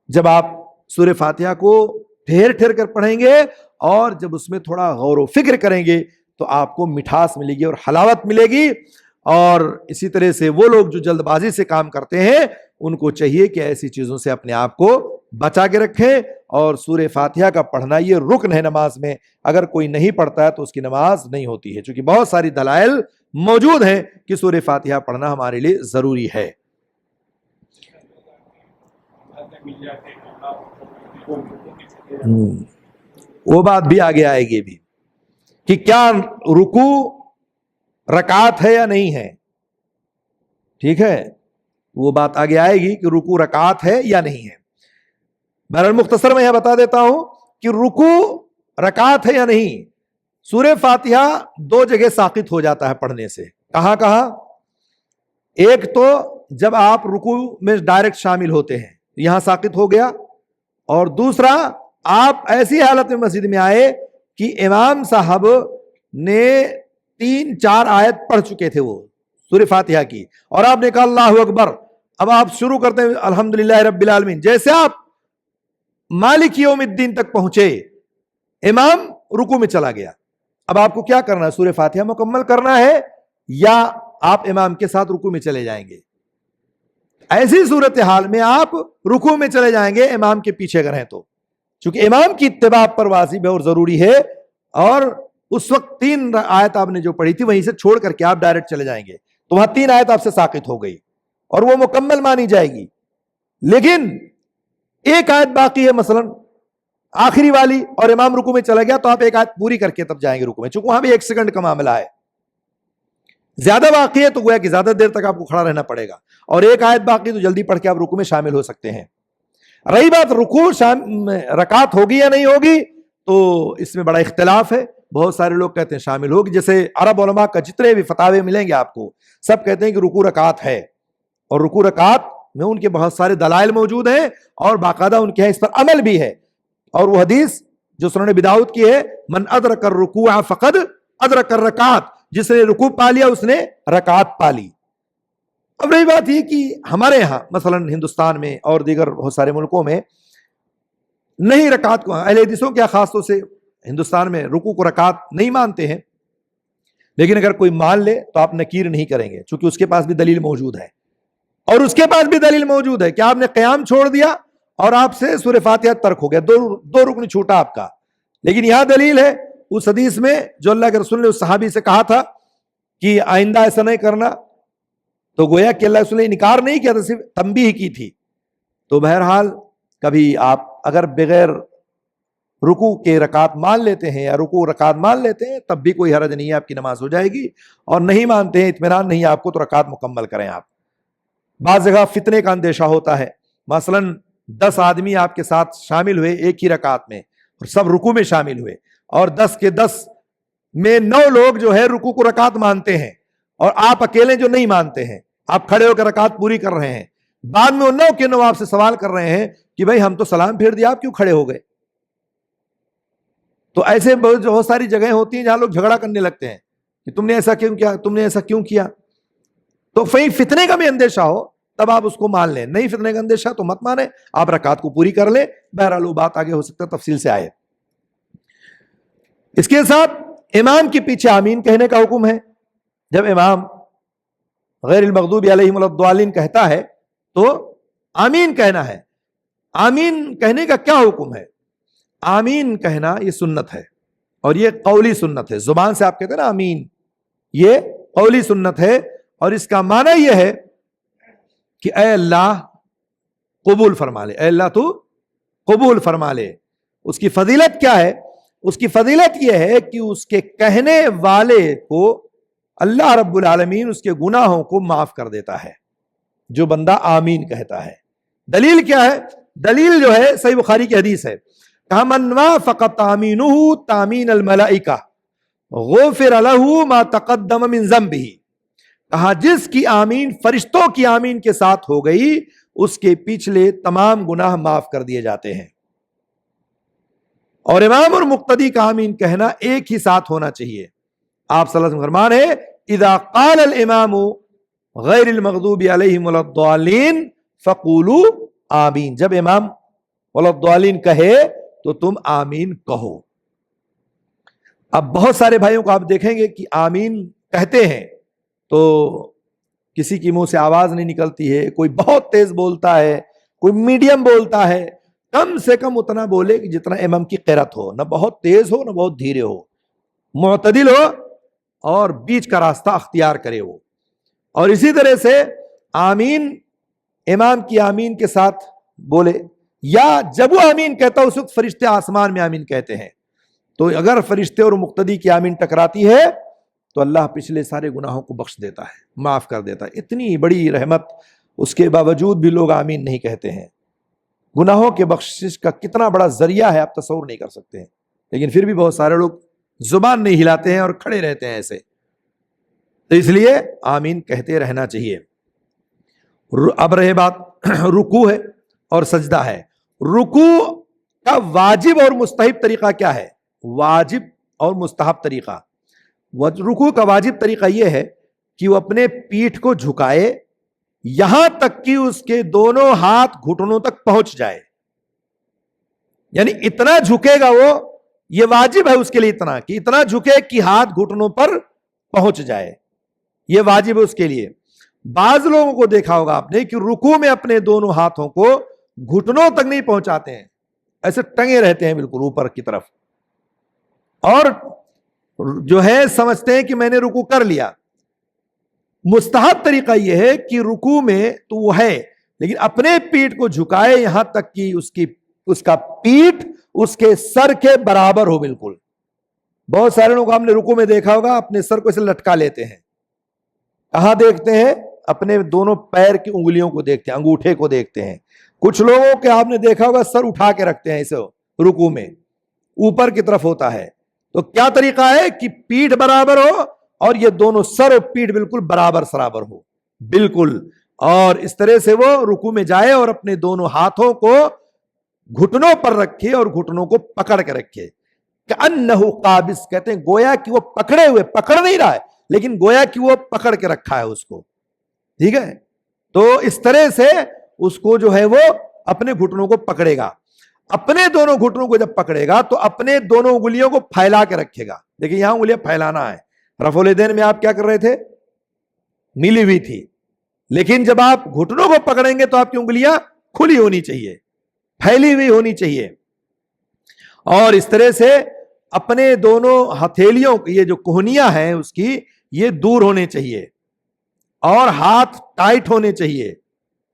جب آپ سورہ فاتحہ کو ٹھہر ٹھہر کر پڑھیں گے، اور جب اس میں تھوڑا غور و فکر کریں گے تو آپ کو مٹھاس ملے گی اور حلاوت ملے گی۔ اور اسی طرح سے وہ لوگ جو جلد بازی سے کام کرتے ہیں ان کو چاہیے کہ ایسی چیزوں سے اپنے آپ کو بچا کے رکھیں۔ اور سورہ فاتحہ کا پڑھنا یہ رکن ہے نماز میں، اگر کوئی نہیں پڑھتا ہے تو اس کی نماز نہیں ہوتی ہے، چونکہ بہت ساری دلائل موجود ہیں کہ سورہ فاتحہ پڑھنا ہمارے لیے ضروری ہے۔ وہ بات بھی آگے آئے گی بھی کہ کیا رکوع رکعت ہے یا نہیں ہے، ٹھیک ہے، وہ بات آگے آئے گی کہ رکوع رکعت ہے یا نہیں ہے۔ بہرحال مختصر میں یہ بتا دیتا ہوں کہ رکوع رکعت ہے یا نہیں۔ سورہ فاتحہ 2 جگہ ساقط ہو جاتا ہے پڑھنے سے، کہاں کہاں؟ ایک تو جب آپ رکوع میں ڈائریکٹ شامل ہوتے ہیں، یہاں ساقط ہو گیا، اور دوسرا آپ ایسی حالت میں مسجد میں آئے کہ امام صاحب نے 3-4 آیت پڑھ چکے تھے وہ سورہ فاتحہ کی, اور آپ نے کہا اللہ اکبر. اب آپ شروع کرتے ہیں الحمدللہ رب العالمین. جیسے آپ مالک یوم الدین تک پہنچے, امام رکوع میں چلا گیا. اب آپ کو کیا کرنا ہے؟ سورہ فاتحہ مکمل کرنا ہے یا آپ امام کے ساتھ رکوع میں چلے جائیں گے؟ ایسی صورتحال میں آپ رکوع میں چلے جائیں گے امام کے پیچھے اگر ہیں تو, چونکہ امام کی اتباع پر واجب ہے اور ضروری ہے. اور اس وقت 3 آیت آپ نے جو پڑھی تھی وہیں سے چھوڑ کر کے آپ ڈائریکٹ چلے جائیں گے تو وہاں 3 آیت آپ سے ساقط ہو گئی اور وہ مکمل مانی جائے گی. لیکن ایک آیت باقی ہے مثلا آخری والی, اور امام رکوع میں چلا گیا تو آپ ایک آیت پوری کر کے تب جائیں گے رکوع میں, چونکہ وہاں بھی 1 سیکنڈ کا معاملہ ہے. زیادہ باقی ہے تو گویا کہ زیادہ دیر تک آپ کو کھڑا رہنا پڑے گا, اور ایک آیت باقی تو جلدی پڑھ کے آپ رکوع میں شامل ہو سکتے ہیں. رہی بات رکوع رکعت ہوگی یا نہیں ہوگی, تو اس میں بڑا اختلاف ہے. بہت سارے لوگ کہتے ہیں شامل ہوگی, جیسے عرب علماء کا جتنے بھی فتاوے ملیں گے آپ کو سب کہتے ہیں کہ رکوع رکعت ہے, اور رکوع رکعت میں ان کے بہت سارے دلائل موجود ہیں اور باقاعدہ ان کے اس پر عمل بھی ہے. اور وہ حدیث جو سنن ابی داؤد کی ہے, من ادرک الرکوع فقد ادرک الرکعت, جس نے رکوع پا لیا اس نے رکعت پا لی. اب رہی بات یہ کہ ہمارے ہاں مثلا ہندوستان میں اور دیگر بہت سارے ملکوں میں نہیں رکعت کو, اہل حدیثوں کیا خاص طور سے ہندوستان میں رکوع کو رکعت نہیں مانتے ہیں, لیکن اگر کوئی مان لے تو آپ نکیر نہیں کریں گے, چونکہ اس کے پاس بھی دلیل موجود ہے. اور اس کے پاس بھی دلیل موجود ہے کہ آپ نے قیام چھوڑ دیا اور آپ سے سورہ فاتحہ ترک ہو گیا, دو رکن چھوٹا آپ کا. لیکن یہاں دلیل ہے اس حدیث میں جو اللہ کے رسول نے اس صحابی سے کہا تھا کہ آئندہ ایسا نہیں کرنا, تو گویا کہ اللہ کے رسول نے انکار نہیں کیا تھا, صرف تنبیہ کی تھی. تو بہرحال کبھی آپ اگر بغیر رکوع کے رکعت مان لیتے ہیں یا رکوع رکعت مان لیتے ہیں تب بھی کوئی حرج نہیں ہے, آپ کی نماز ہو جائے گی. اور نہیں مانتے ہیں, اطمینان نہیں ہے آپ کو, تو رکعت مکمل کریں آپ. بعض جگہ فتنے کا اندیشہ ہوتا ہے, مثلا 10 آدمی آپ کے ساتھ شامل ہوئے ایک ہی رکعت میں اور سب رکوع میں شامل ہوئے, اور 10 کے 10 میں 9 لوگ جو ہے رکوع کو رکعت مانتے ہیں اور آپ اکیلے جو نہیں مانتے ہیں, آپ کھڑے ہو کر رکعت پوری کر رہے ہیں. بعد میں وہ 9 کے 9 آپ سے سوال کر رہے ہیں کہ بھائی ہم تو سلام پھیر دیا, آپ کیوں کھڑے ہو گئے؟ تو ایسے بہت ساری جگہیں ہوتی ہیں جہاں لوگ جھگڑا کرنے لگتے ہیں کہ تم نے ایسا کیوں کیا, تم نے ایسا کیوں کیا. تو کہیں فتنے کا بھی اندیشہ ہو تب آپ اس کو مان لیں, نہیں فتنے کا اندیشہ تو مت مانیں, آپ رکعت کو پوری کر لیں. بہرحال وہ بات آگے ہو سکتا ہے تفصیل سے آئے. اس کے ساتھ امام کے پیچھے آمین کہنے کا حکم ہے. جب امام غیر المغضوب علیہم ولا الضالین کہتا ہے تو آمین کہنا ہے. آمین کہنے کا کیا حکم ہے؟ آمین کہنا یہ سنت ہے, اور یہ قولی سنت ہے. زبان سے آپ کہتے ہیں نا آمین, یہ قولی سنت ہے, اور اس کا معنی یہ ہے کہ اے اللہ قبول فرما لے, اے اللہ تو قبول فرما لے. اس کی فضیلت کیا ہے؟ اس کی فضیلت یہ ہے کہ اس کے کہنے والے کو اللہ رب العالمین اس کے گناہوں کو معاف کر دیتا ہے, جو بندہ آمین کہتا ہے. دلیل کیا ہے؟ دلیل جو ہے صحیح بخاری کی حدیث ہے, کہا من وافق تامینہ تامین الملائکہ غفر لہ ما تقدم من ذنبہ. کہا جس کی آمین فرشتوں کی آمین کے ساتھ ہو گئی اس کے پچھلے تمام گناہ معاف کر دیے جاتے ہیں. اور امام اور مقتدی کا آمین کہنا ایک ہی ساتھ ہونا چاہیے. آپ صلی اللہ علیہ وسلم فرمان ہے اذا قال الامام غیر المغضوب علیہم ولا الضالین فقولوا آمین. جب امام ولا الضالین کہے تو تم آمین کہو. اب بہت سارے بھائیوں کو آپ دیکھیں گے کہ آمین کہتے ہیں تو کسی کی منہ سے آواز نہیں نکلتی ہے, کوئی بہت تیز بولتا ہے, کوئی میڈیم بولتا ہے. کم سے کم اتنا بولے کہ جتنا امام کی قرات ہو, نہ بہت تیز ہو نہ بہت دھیرے ہو, معتدل ہو اور بیچ کا راستہ اختیار کرے وہ. اور اسی طرح سے آمین امام کی آمین کے ساتھ بولے, یا جب وہ آمین کہتا اس وقت فرشتے آسمان میں آمین کہتے ہیں. تو اگر فرشتے اور مقتدی کی آمین ٹکراتی ہے تو اللہ پچھلے سارے گناہوں کو بخش دیتا ہے, معاف کر دیتا ہے. اتنی بڑی رحمت, اس کے باوجود بھی لوگ آمین نہیں کہتے ہیں. گناہوں کے بخشش کا کتنا بڑا ذریعہ ہے آپ تصور نہیں کر سکتے ہیں, لیکن پھر بھی بہت سارے لوگ زبان نہیں ہلاتے ہیں اور کھڑے رہتے ہیں ایسے. تو اس لیے آمین کہتے رہنا چاہیے. اب رہے بات رکوع ہے اور سجدہ ہے. رکوع کا واجب اور مستحب طریقہ کیا ہے؟ واجب اور مستحب طریقہ. رکوع کا واجب طریقہ یہ ہے کہ وہ اپنے پیٹھ کو جھکائے یہاں تک کہ اس کے دونوں ہاتھ گھٹنوں تک پہنچ جائے. یعنی اتنا جھکے گا وہ، یہ واجب ہے اس کے لیے اتنا کہ اتنا جھکے کہ ہاتھ گھٹنوں پر پہنچ جائے، یہ واجب ہے اس کے لیے. بعض لوگوں کو دیکھا ہوگا آپ نے کہ رکوع میں اپنے دونوں ہاتھوں کو گھٹنوں تک نہیں پہنچاتے ہیں، ایسے ٹنگے رہتے ہیں بالکل اوپر کی طرف، اور جو ہے سمجھتے ہیں کہ میں نے رکوع کر لیا. مستحب طریقہ یہ ہے کہ رکوع میں تو وہ ہے لیکن اپنے پیٹھ کو جھکائے یہاں تک کہ اس کا پیٹھ اس کے سر کے برابر ہو بالکل. بہت سارے لوگ ہم نے رکوع میں دیکھا ہوگا اپنے سر کو اسے لٹکا لیتے ہیں. کہاں دیکھتے ہیں؟ اپنے دونوں پیر کی انگلیوں کو دیکھتے ہیں، انگوٹھے کو دیکھتے ہیں. کچھ لوگوں کے آپ نے دیکھا ہوگا سر اٹھا کے رکھتے ہیں اسے رکوع میں، اوپر کی طرف ہوتا ہے. تو کیا طریقہ ہے کہ پیٹھ برابر ہو اور یہ دونوں سر اور پیٹھ بالکل برابر سرابر ہو بالکل، اور اس طرح سے وہ رکوع میں جائے اور اپنے دونوں ہاتھوں کو گھٹنوں پر رکھے اور گھٹنوں کو پکڑ کے رکھے. کأنہ قابض، کہتے ہیں گویا کہ وہ پکڑے ہوئے، پکڑ نہیں رہا ہے لیکن گویا کہ وہ پکڑ کے رکھا ہے اس کو. ٹھیک ہے، تو اس طرح سے اس کو جو ہے وہ اپنے گھٹنوں کو پکڑے گا. اپنے دونوں گھٹنوں کو جب پکڑے گا تو اپنے دونوں انگلیوں کو پھیلا کے رکھے گا. دیکھیں یہاں انگلیاں پھیلانا ہے. رفع الیدین میں آپ کیا کر رہے تھے؟ ملی ہوئی تھی، لیکن جب آپ گھٹنوں کو پکڑیں گے تو آپ کی انگلیاں کھلی ہونی چاہیے، پھیلی ہوئی ہونی چاہیے. اور اس طرح سے اپنے دونوں ہتھیلیوں، یہ جو کوہنیاں ہیں اس کی، یہ دور ہونے چاہیے اور ہاتھ ٹائٹ ہونے چاہیے.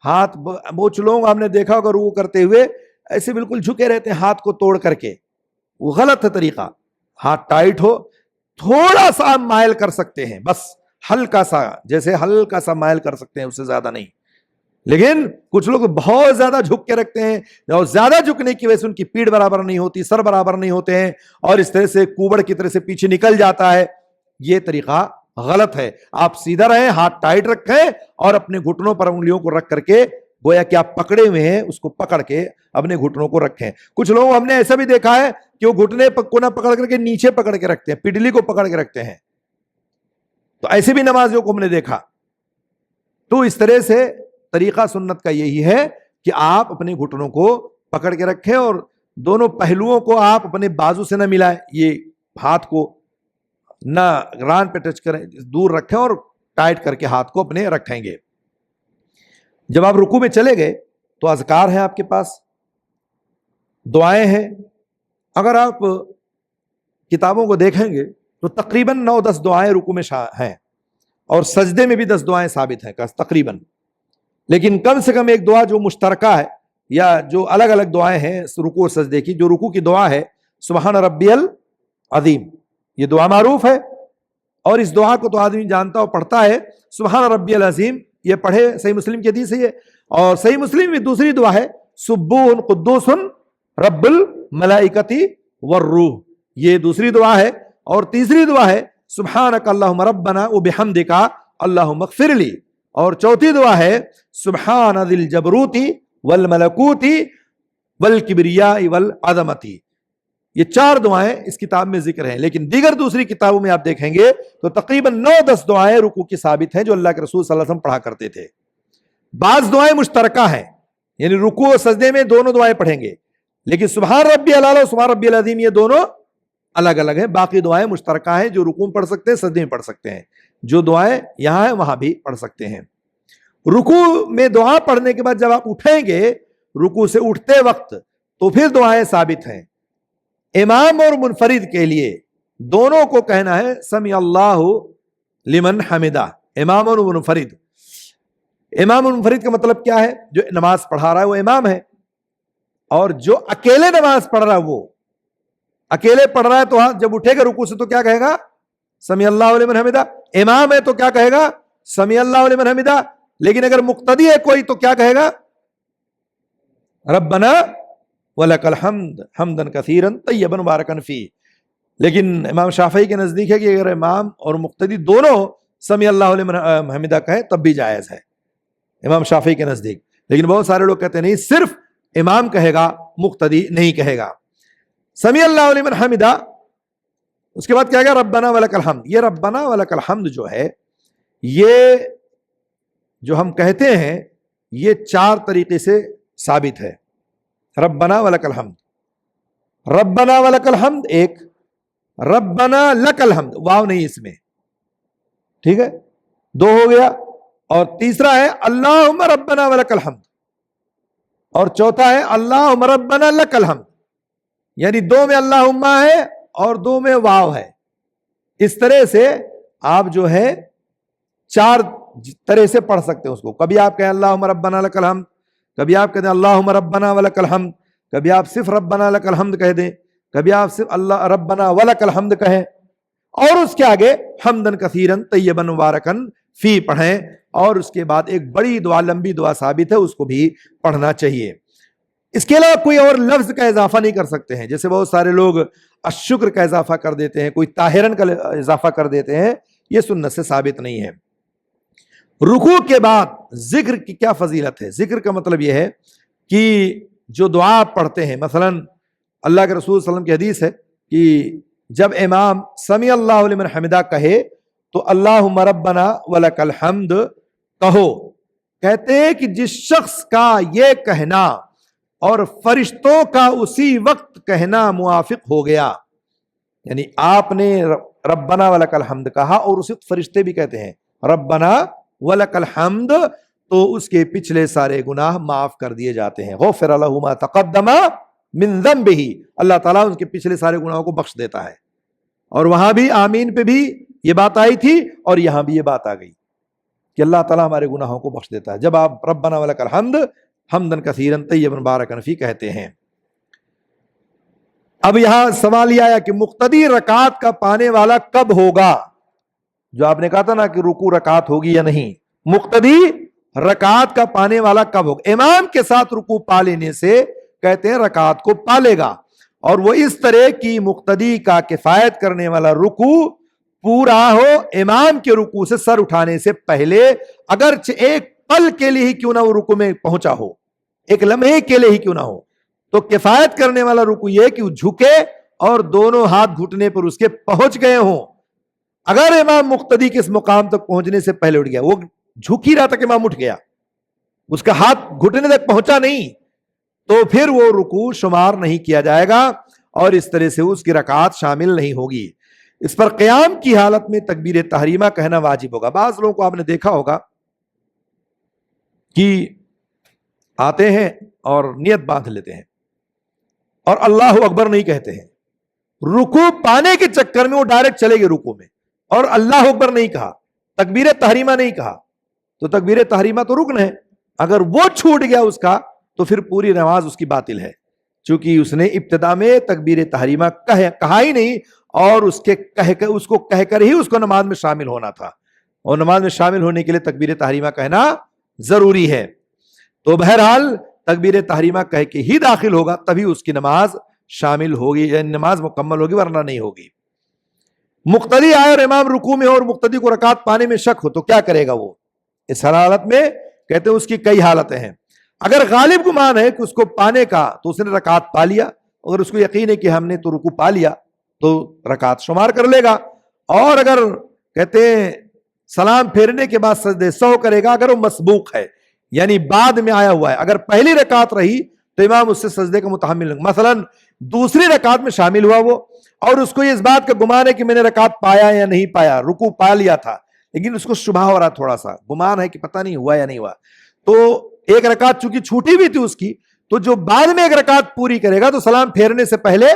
ہاتھ بہت لوگ ہم نے دیکھا ہوگا رکوع کرتے ہوئے ایسے بالکل جھکے رہتے ہیں ہاتھ کو توڑ کر کے، وہ غلط ہے طریقہ. ہاتھ ٹائٹ ہو، تھوڑا سا مائل کر سکتے ہیں، بس ہلکا سا، جیسے ہلکا سا مائل کر سکتے ہیں، اس سے زیادہ نہیں. لیکن کچھ لوگ بہت زیادہ جھک کے رکھتے ہیں اور زیادہ جھکنے کی وجہ سے ان کی پیٹھ برابر نہیں ہوتی، سر برابر نہیں ہوتے ہیں اور اس طرح سے کوبڑ کی طرح سے پیچھے نکل جاتا ہے. یہ طریقہ غلط ہے. آپ سیدھا رہیں، ہاتھ ٹائٹ رکھیں اور اپنے گھٹنوں پر انگلیوں کو رکھ کر کے گویا کہ آپ پکڑے ہوئے ہیں اس کو پکڑ کے اپنے گھٹنوں کو رکھیں. کچھ لوگ ہم نے ایسا بھی دیکھا ہے کہ وہ گھٹنے کو نہ پکڑ کر کے نیچے پکڑ کے رکھتے ہیں، پڈلی کو پکڑ کے رکھتے ہیں. تو ایسے بھی نمازیوں کو ہم نے دیکھا. تو اس طرح سے طریقہ سنت کا یہی ہے کہ آپ اپنے گھٹنوں کو پکڑ کے رکھیں اور دونوں پہلوؤں کو آپ اپنے بازو سے نہ ملائیں، یہ ہاتھ کو نہ ران پہ ٹچ کریں، دور رکھیں اور ٹائٹ کر کے ہاتھ کو اپنے رکھیں گے. جب آپ رکوع میں چلے گئے تو اذکار ہیں آپ کے پاس، دعائیں ہیں. اگر آپ کتابوں کو دیکھیں گے تو تقریباً 9-10 دعائیں رکوع میں ہیں اور سجدے میں بھی 10 دعائیں ثابت ہیں تقریباً. لیکن کم سے کم ایک دعا جو مشترکہ ہے یا جو الگ الگ دعائیں ہیں رکوع اور سجدے کی، جو رکوع کی دعا ہے سبحان ربی العظیم، یہ دعا معروف ہے اور اس دعا کو تو آدمی جانتا اور پڑھتا ہے. سبحان ربی العظیم یہ پڑھے، صحیح مسلم کی حدیث ہے یہ. اور صحیح مسلم میں دوسری دعا ہے سبوح قدوس رب الملائکتی والروح، یہ دوسری دعا ہے. اور تیسری دعا ہے سبحانک اللہم ربنا وبحمدک اللہم اغفر لی. اور چوتھی دعا ہے سبحان ذی الجبروت والملکوت والکبریاء والعظمتی. یہ 4 دعائیں اس کتاب میں ذکر ہیں، لیکن دیگر دوسری کتابوں میں آپ دیکھیں گے تو تقریباً 9-10 دعائیں رکوع کی ثابت ہیں جو اللہ کے رسول صلی اللہ علیہ وسلم پڑھا کرتے تھے. بعض دعائیں مشترکہ ہیں، یعنی رکوع اور سجدے میں دونوں دعائیں پڑھیں گے، لیکن سبحان ربی الاعلی اور سبحان ربی العظیم یہ دونوں الگ الگ ہیں. باقی دعائیں مشترکہ ہیں جو رکوع میں پڑھ سکتے ہیں، سجدے میں پڑھ سکتے ہیں. جو دعائیں یہاں ہیں وہاں بھی پڑھ سکتے ہیں. رکوع میں دعا پڑھنے کے بعد جب آپ اٹھیں گے رکوع سے اٹھتے وقت تو پھر دعائیں ثابت ہیں. امام اور منفرد کے لیے دونوں کو کہنا ہے سمی اللہ لمن حمدہ. امام اور منفرد، امام اور منفرد کا مطلب کیا ہے؟ جو نماز پڑھا رہا ہے وہ امام ہے، اور جو اکیلے نماز پڑھ رہا ہے وہ اکیلے پڑھ رہا ہے تو جب اٹھے گا رکوع سے تو کیا کہے گا؟ سمی اللہ لمن حمدہ. امام ہے تو کیا کہے گا؟ سمی اللہ لمن حمدہ. لیکن اگر مقتدی ہے کوئی تو کیا کہے گا؟ ربنا وَلَكَ الْحَمْدُ حَمْدًا كَثِيرًا طَيِّبًا مُبَارَكًا فِيهِ. لیکن امام شافعی کے نزدیک ہے کہ اگر امام اور مقتدی دونوں سمی اللہ لمن حمدہ کہیں تب بھی جائز ہے امام شافعی کے نزدیک. لیکن بہت سارے لوگ کہتے ہیں نہیں، صرف امام کہے گا، مقتدی نہیں کہے گا. سمی اللہ لمن حمدہ اس کے بعد کیا گیا ربنا ولک الحمد. یہ ربنا ولک الحمد جو ہے یہ جو ہم کہتے ہیں یہ 4 طریقے سے ثابت ہے. ربنا ولک الحمد، ربنا ولک الحمد ایک، ربنا لک الحمد واو نہیں اس میں، ٹھیک ہے 2 ہو گیا، اور تیسرا ہے اللہم ربنا ولک الحمد، اور چوتھا ہے اللہم ربنا لک الحمد. یعنی 2 میں اللہم ہے اور 2 میں واو ہے. اس طرح سے آپ جو ہے 4 طرح سے پڑھ سکتے ہیں اس کو. کبھی آپ کہیں اللہم ربنا لک الحمد، کبھی آپ کہتے ہیں اللہم ربنا ولک الحمد، کبھی آپ صرف ربنا لک الحمد کہہ دیں، کبھی آپ صرف اللہ ربنا ولک الحمد کہیں، اور اس کے آگے حمدن کثیرن طیبن مبارکن فی پڑھیں. اور اس کے بعد ایک بڑی دعا، لمبی دعا ثابت ہے، اس کو بھی پڑھنا چاہیے. اس کے علاوہ کوئی اور لفظ کا اضافہ نہیں کر سکتے ہیں. جیسے بہت سارے لوگ الشکر کا اضافہ کر دیتے ہیں، کوئی طاہرن کا اضافہ کر دیتے ہیں، یہ سنت سے ثابت نہیں ہے. رکوع کے بعد ذکر کی کیا فضیلت ہے؟ ذکر کا مطلب یہ ہے کہ جو دعا آپ پڑھتے ہیں، مثلا اللہ کے رسول صلی اللہ علیہ وسلم کی حدیث ہے کہ جب امام سمیع اللہ لمن حمدہ کہے تو اللہم ربنا ولک الحمد کہو. کہتے ہیں کہ جس شخص کا یہ کہنا اور فرشتوں کا اسی وقت کہنا موافق ہو گیا، یعنی آپ نے ربنا ولک الحمد کہا اور اسی وقت فرشتے بھی کہتے ہیں ربنا ولک الحمد، تو اس کے پچھلے سارے گناہ معاف کر دیے جاتے ہیں. غفر لہ ما تقدم من ذنبہ، اللہ تعالیٰ ان کے پچھلے سارے گناہوں کو بخش دیتا ہے. اور وہاں بھی آمین پہ بھی یہ بات آئی تھی اور یہاں بھی یہ بات آ گئی کہ اللہ تعالیٰ ہمارے گناہوں کو بخش دیتا ہے جب آپ ربنا ولک الحمد حمدن کثیرن طیبا مبارکا فیہ کہتے ہیں. اب یہاں سوال یہ آیا کہ مقتدی رکعت کا پانے والا کب ہوگا؟ جو آپ نے کہا تھا نا کہ رکوع رکعت ہوگی یا نہیں، مقتدی رکعت کا پانے والا کب ہوگا؟ امام کے ساتھ رکوع پا لینے سے کہتے ہیں رکعت کو پا لے گا. اور وہ اس طرح کی مقتدی کا کفایت کرنے والا رکوع پورا ہو امام کے رکوع سے سر اٹھانے سے پہلے، اگرچہ ایک پل کے لیے ہی کیوں نہ وہ رکوع میں پہنچا ہو، ایک لمحے کے لیے ہی کیوں نہ ہو. تو کفایت کرنے والا رکوع یہ کہ وہ جھکے اور دونوں ہاتھ گھٹنے پر اس کے پہنچ گئے ہوں. اگر امام مقتدی کے اس مقام تک پہنچنے سے پہلے اٹھ گیا، وہ جھک ہی رہا تھا کہ امام اٹھ گیا، اس کا ہاتھ گھٹنے تک پہنچا نہیں، تو پھر وہ رکوع شمار نہیں کیا جائے گا اور اس طرح سے اس کی رکعت شامل نہیں ہوگی. اس پر قیام کی حالت میں تکبیر تحریمہ کہنا واجب ہوگا. بعض لوگوں کو آپ نے دیکھا ہوگا کہ آتے ہیں اور نیت باندھ لیتے ہیں اور اللہ اکبر نہیں کہتے ہیں، رکوع پانے کے چکر میں وہ ڈائریکٹ چلے گئے رکوع میں اور اللہ اکبر نہیں کہا، تکبیر تحریمہ نہیں کہا. تو تکبیر تحریمہ تو رکن ہے، اگر وہ چھوٹ گیا اس کا تو پھر پوری نماز اس کی باطل ہے، چونکہ اس نے ابتدا میں تکبیر تحریمہ کہا ہی نہیں اور اس کو کہہ کر ہی اس کو نماز میں شامل ہونا تھا، اور نماز میں شامل ہونے کے لیے تکبیر تحریمہ کہنا ضروری ہے. تو بہرحال تکبیر تحریمہ کہہ کے ہی داخل ہوگا تبھی اس کی نماز شامل ہوگی، یعنی نماز مکمل ہوگی، ورنہ نہیں ہوگی. مقتدی آئے اور امام رکوع میں ہو اور مقتدی کو رکعت پانے میں شک ہو تو کیا کرے گا وہ؟ اس حالت میں کہتے ہیں اس کی کئی حالتیں ہیں. اگر غالب گمان ہے کہ اس کو پانے کا تو اس نے رکعت پا لیا، اگر اس کو یقین ہے کہ ہم نے تو رکوع پا لیا تو رکعت شمار کر لے گا. اور اگر کہتے ہیں سلام پھیرنے کے بعد سجدہ سہو کرے گا اگر وہ مسبوق ہے، یعنی بعد میں آیا ہوا ہے، اگر پہلی رکعت رہی تو امام اس سے سجدے کا متحمل نہیں. مثلا دوسری رکعت میں شامل ہوا وہ اور اس کو یہ اس بات کا گمان ہے کہ میں نے رکعت پایا یا نہیں پایا، رکوع پا لیا تھا لیکن اس کو شبہ ہو رہا، تھوڑا سا گمان ہے کہ پتہ نہیں ہوا یا نہیں ہوا، تو ایک رکعت چونکہ چھوٹی بھی تھی اس کی، تو جو بعد میں ایک رکعت پوری کرے گا تو سلام پھیرنے سے پہلے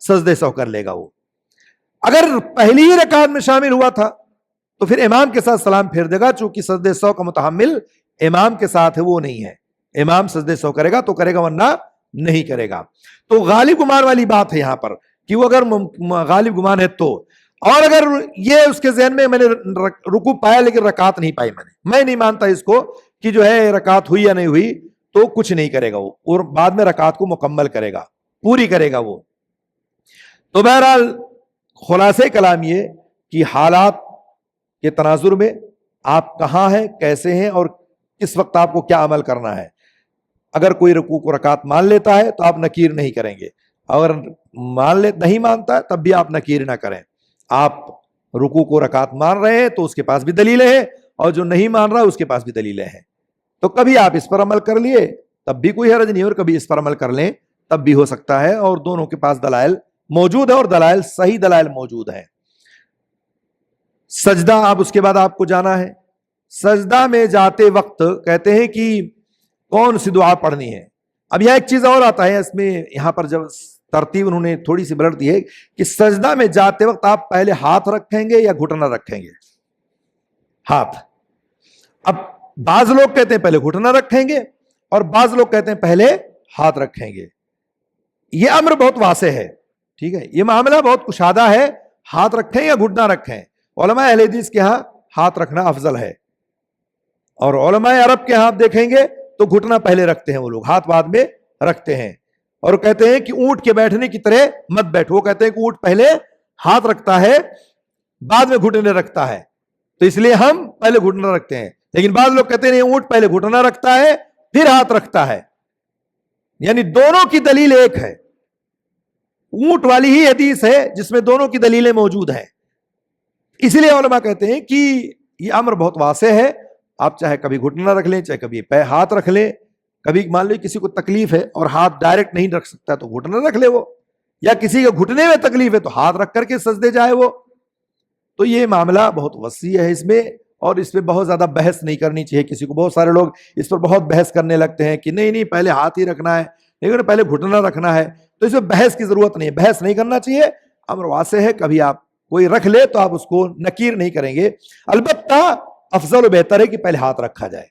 سجدے سہو کر لے گا. وہ اگر پہلی ہی رکعت میں شامل ہوا تھا تو پھر امام کے ساتھ سلام پھیر دے گا، چونکہ سجدے سہو کا متحمل امام کے ساتھ ہے، وہ نہیں ہے. امام سجدے سہو کرے گا تو کرے گا ورنہ نہیں کرے گا. تو غالب گمان والی بات ہے یہاں پر کہ وہ اگر غالب گمان ہے تو، اور اگر یہ اس کے ذہن میں نے رکوع پایا لیکن رکعت نہیں پائی، میں نہیں مانتا اس کو کہ جو ہے رکعت ہوئی یا نہیں ہوئی، تو کچھ نہیں کرے گا وہ، اور بعد میں رکعت کو مکمل کرے گا، پوری کرے گا وہ. تو بہرحال خلاصے کلام یہ کہ حالات کے تناظر میں آپ کہاں ہیں، کیسے ہیں اور کس وقت آپ کو کیا عمل کرنا ہے. اگر کوئی رکوع کو رکعت مان لیتا ہے تو آپ نکیر نہیں کریں گے، اگر نہیں مانتا ہے تب بھی آپ نکیر نہ کریں. آپ رکوع کو رکعت مان رہے ہیں تو اس کے پاس بھی دلیلیں ہیں، اور جو نہیں مان رہا اس کے پاس بھی دلیلیں ہیں. تو کبھی آپ اس پر عمل کر لیے تب بھی کوئی حرج نہیں، اور کبھی اس پر عمل کر لیں تب بھی ہو سکتا ہے، اور دونوں کے پاس دلائل موجود ہے، اور دلائل صحیح دلائل موجود ہیں. سجدہ اب اس کے بعد آپ کو جانا ہے. سجدہ میں جاتے وقت کہتے ہیں کہ کون سی دعا پڑھنی ہے. اب یہاں ایک چیز اور آتا ہے اس میں، یہاں پر جب ترتیب انہوں نے تھوڑی سی بلٹ دی ہے کہ سجدہ میں جاتے وقت آپ پہلے ہاتھ رکھیں گے یا گھٹنا رکھیں گے؟ ہاتھ. اب بعض لوگ کہتے ہیں پہلے گھٹنا رکھیں گے، اور بعض لوگ کہتے ہیں پہلے ہاتھ رکھیں گے. یہ امر بہت واسع ہے، ٹھیک ہے، یہ معاملہ بہت کشادہ ہے. ہاتھ رکھیں یا گھٹنا رکھیں، علماء اہل حدیث کے ہاں ہاتھ رکھنا افضل ہے، اور علماء عرب کے ہاں آپ دیکھیں گے تو گھٹنا پہلے رکھتے ہیں وہ لوگ، ہاتھ بعد میں رکھتے ہیں. اور کہتے ہیں کہ اونٹ کے بیٹھنے کی طرح مت بیٹھو. وہ کہتے ہیں کہ اونٹ پہلے ہاتھ رکھتا ہے بعد میں گھٹنے رکھتا ہے، تو اس لیے ہم پہلے گھٹنا رکھتے ہیں. لیکن بعض لوگ کہتے ہیں اونٹ پہلے گھٹنا رکھتا ہے پھر ہاتھ رکھتا ہے. یعنی دونوں کی دلیل ایک ہے، اونٹ والی ہی حدیث ہے جس میں دونوں کی دلیلیں موجود ہیں. اس لیے علماء کہتے ہیں کہ یہ امر بہت واسع ہے. آپ چاہے کبھی گھٹنا رکھ لیں، چاہے کبھی ہاتھ رکھ لیں. کبھی مان لو کسی کو تکلیف ہے اور ہاتھ ڈائریکٹ نہیں رکھ سکتا تو گھٹنا رکھ لے وہ، یا کسی کو گھٹنے میں تکلیف ہے تو ہاتھ رکھ کر کے سجدے جائے وہ. تو یہ معاملہ بہت وسیع ہے اس میں، اور اس پہ بہت زیادہ بحث نہیں کرنی چاہیے کسی کو. بہت سارے لوگ اس پر بہت بحث کرنے لگتے ہیں کہ نہیں پہلے ہاتھ ہی رکھنا ہے، لیکن پہلے گھٹنا رکھنا ہے. تو اس میں بحث کی ضرورت نہیں ہے، بحث نہیں کرنا چاہیے. امر واسع ہے، کبھی آپ کوئی رکھ لے تو آپ اس کو نکیر نہیں کریں گے. البتہ افضل و بہتر ہے کہ پہلے ہاتھ رکھا جائے،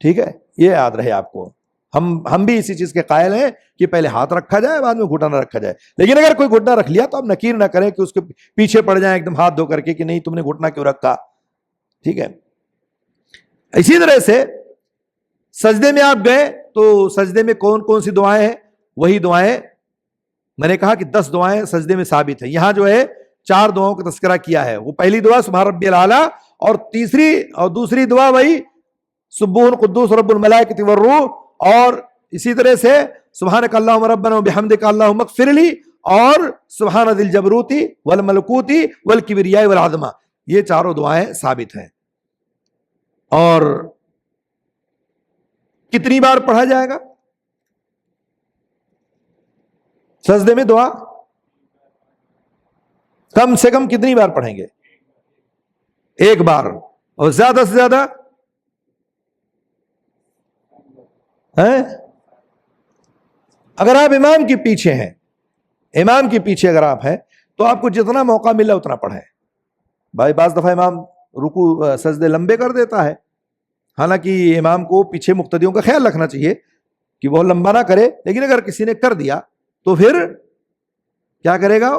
ٹھیک ہے، یہ یاد رہے آپ کو. ہم بھی اسی چیز کے قائل ہیں کہ پہلے ہاتھ رکھا جائے بعد میں گھٹنا رکھا جائے. لیکن اگر کوئی گھٹنا رکھ لیا تو آپ نکیر نہ کریں کہ اس کے پیچھے پڑ جائیں ایک دم ہاتھ دھو کر کے کہ نہیں تم نے گھٹنا کیوں رکھا، ٹھیک ہے. اسی طرح سے سجدے میں آپ گئے تو سجدے میں کون کون سی دعائیں ہیں؟ وہی دعائیں میں نے کہا کہ 10 دعائیں سجدے میں ثابت ہیں. یہاں جو ہے 4 دعاؤں کا تذکرہ کیا ہے. وہ پہلی دعا سبحان ربی الاعلیٰ، اور دوسری دعا وہی سبوح قدوس رب الملائکۃ والروح، اور اسی طرح سے سبحانک اللہم ربنا وبحمدک اللہم اغفر لی، اور سبحان ذی الجبروت والملکوت والکبریاء والعظمہ. یہ چاروں دعائیں ثابت ہیں. اور کتنی بار پڑھا جائے گا سجدے میں دعا؟ کم سے کم کتنی بار پڑھیں گے؟ 1 بار. اور زیادہ سے زیادہ اگر آپ امام کے پیچھے ہیں، امام کے پیچھے اگر آپ ہیں تو آپ کو جتنا موقع ملا اتنا پڑھیں. بھائی بعض دفعہ امام رکوع سجدے لمبے کر دیتا ہے، حالانکہ امام کو پیچھے مقتدیوں کا خیال رکھنا چاہیے کہ وہ لمبا نہ کرے. لیکن اگر کسی نے کر دیا تو پھر کیا کرے گا؟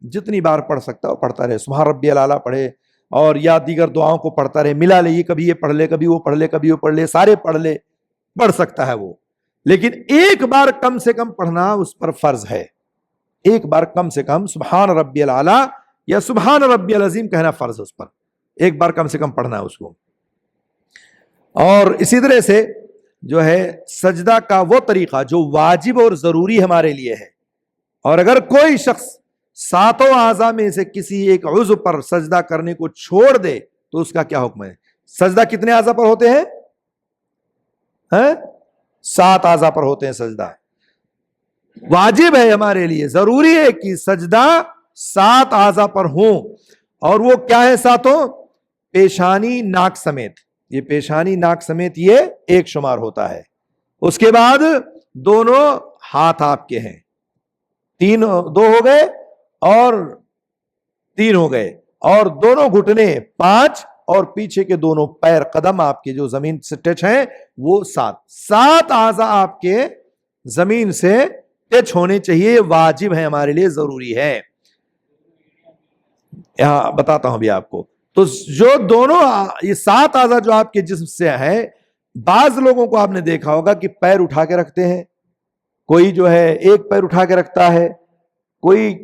جتنی بار پڑھ سکتا وہ پڑھتا رہے. سبحان ربی الاعلیٰ پڑھے، اور یا دیگر دعاؤں کو پڑھتا رہے، ملا لے، یہ کبھی یہ پڑھ لے، کبھی وہ پڑھ لے، کبھی وہ پڑھ لے، سارے پڑھ لے، پڑھ سکتا ہے وہ. لیکن 1 بار کم سے کم پڑھنا اس پر فرض ہے. 1 بار کم سے کم سبحان ربی الاعلیٰ یا سبحان ربی العظیم کہنا فرض ہے اس پر. 1 بار کم سے کم پڑھنا ہے اس کو. اور اسی طرح سے جو ہے سجدہ کا وہ طریقہ جو واجب اور ضروری ہمارے لیے ہے. اور اگر کوئی شخص 7 اعضاء میں سے کسی ایک عضو پر سجدہ کرنے کو چھوڑ دے تو اس کا کیا حکم ہے؟ سجدہ کتنے اعضاء پر ہوتے ہیں؟ 7 اعضاء پر ہوتے ہیں سجدہ. واجب ہے ہمارے لیے، ضروری ہے کہ سجدہ 7 اعضاء پر ہوں. اور وہ کیا ہے 7؟ پیشانی، ناک سمیت. یہ پیشانی ناک سمیت یہ ایک شمار ہوتا ہے. اس کے بعد دونوں ہاتھ آپ کے ہیں، 2 ہو گئے اور 3 ہو گئے، اور دونوں گھٹنے 5، اور پیچھے کے دونوں پیر قدم آپ کے جو زمین سے ٹچ ہیں وہ 7 اعضاء آپ کے زمین سے ٹچ ہونے چاہیے. واجب ہے ہمارے لیے، ضروری ہے. یہاں بتاتا ہوں ابھی آپ کو. تو جو دونوں یہ 7 اعضاء جو آپ کے جسم سے ہیں، بعض لوگوں کو آپ نے دیکھا ہوگا کہ پیر اٹھا کے رکھتے ہیں. کوئی جو ہے ایک پیر اٹھا کے رکھتا ہے، کوئی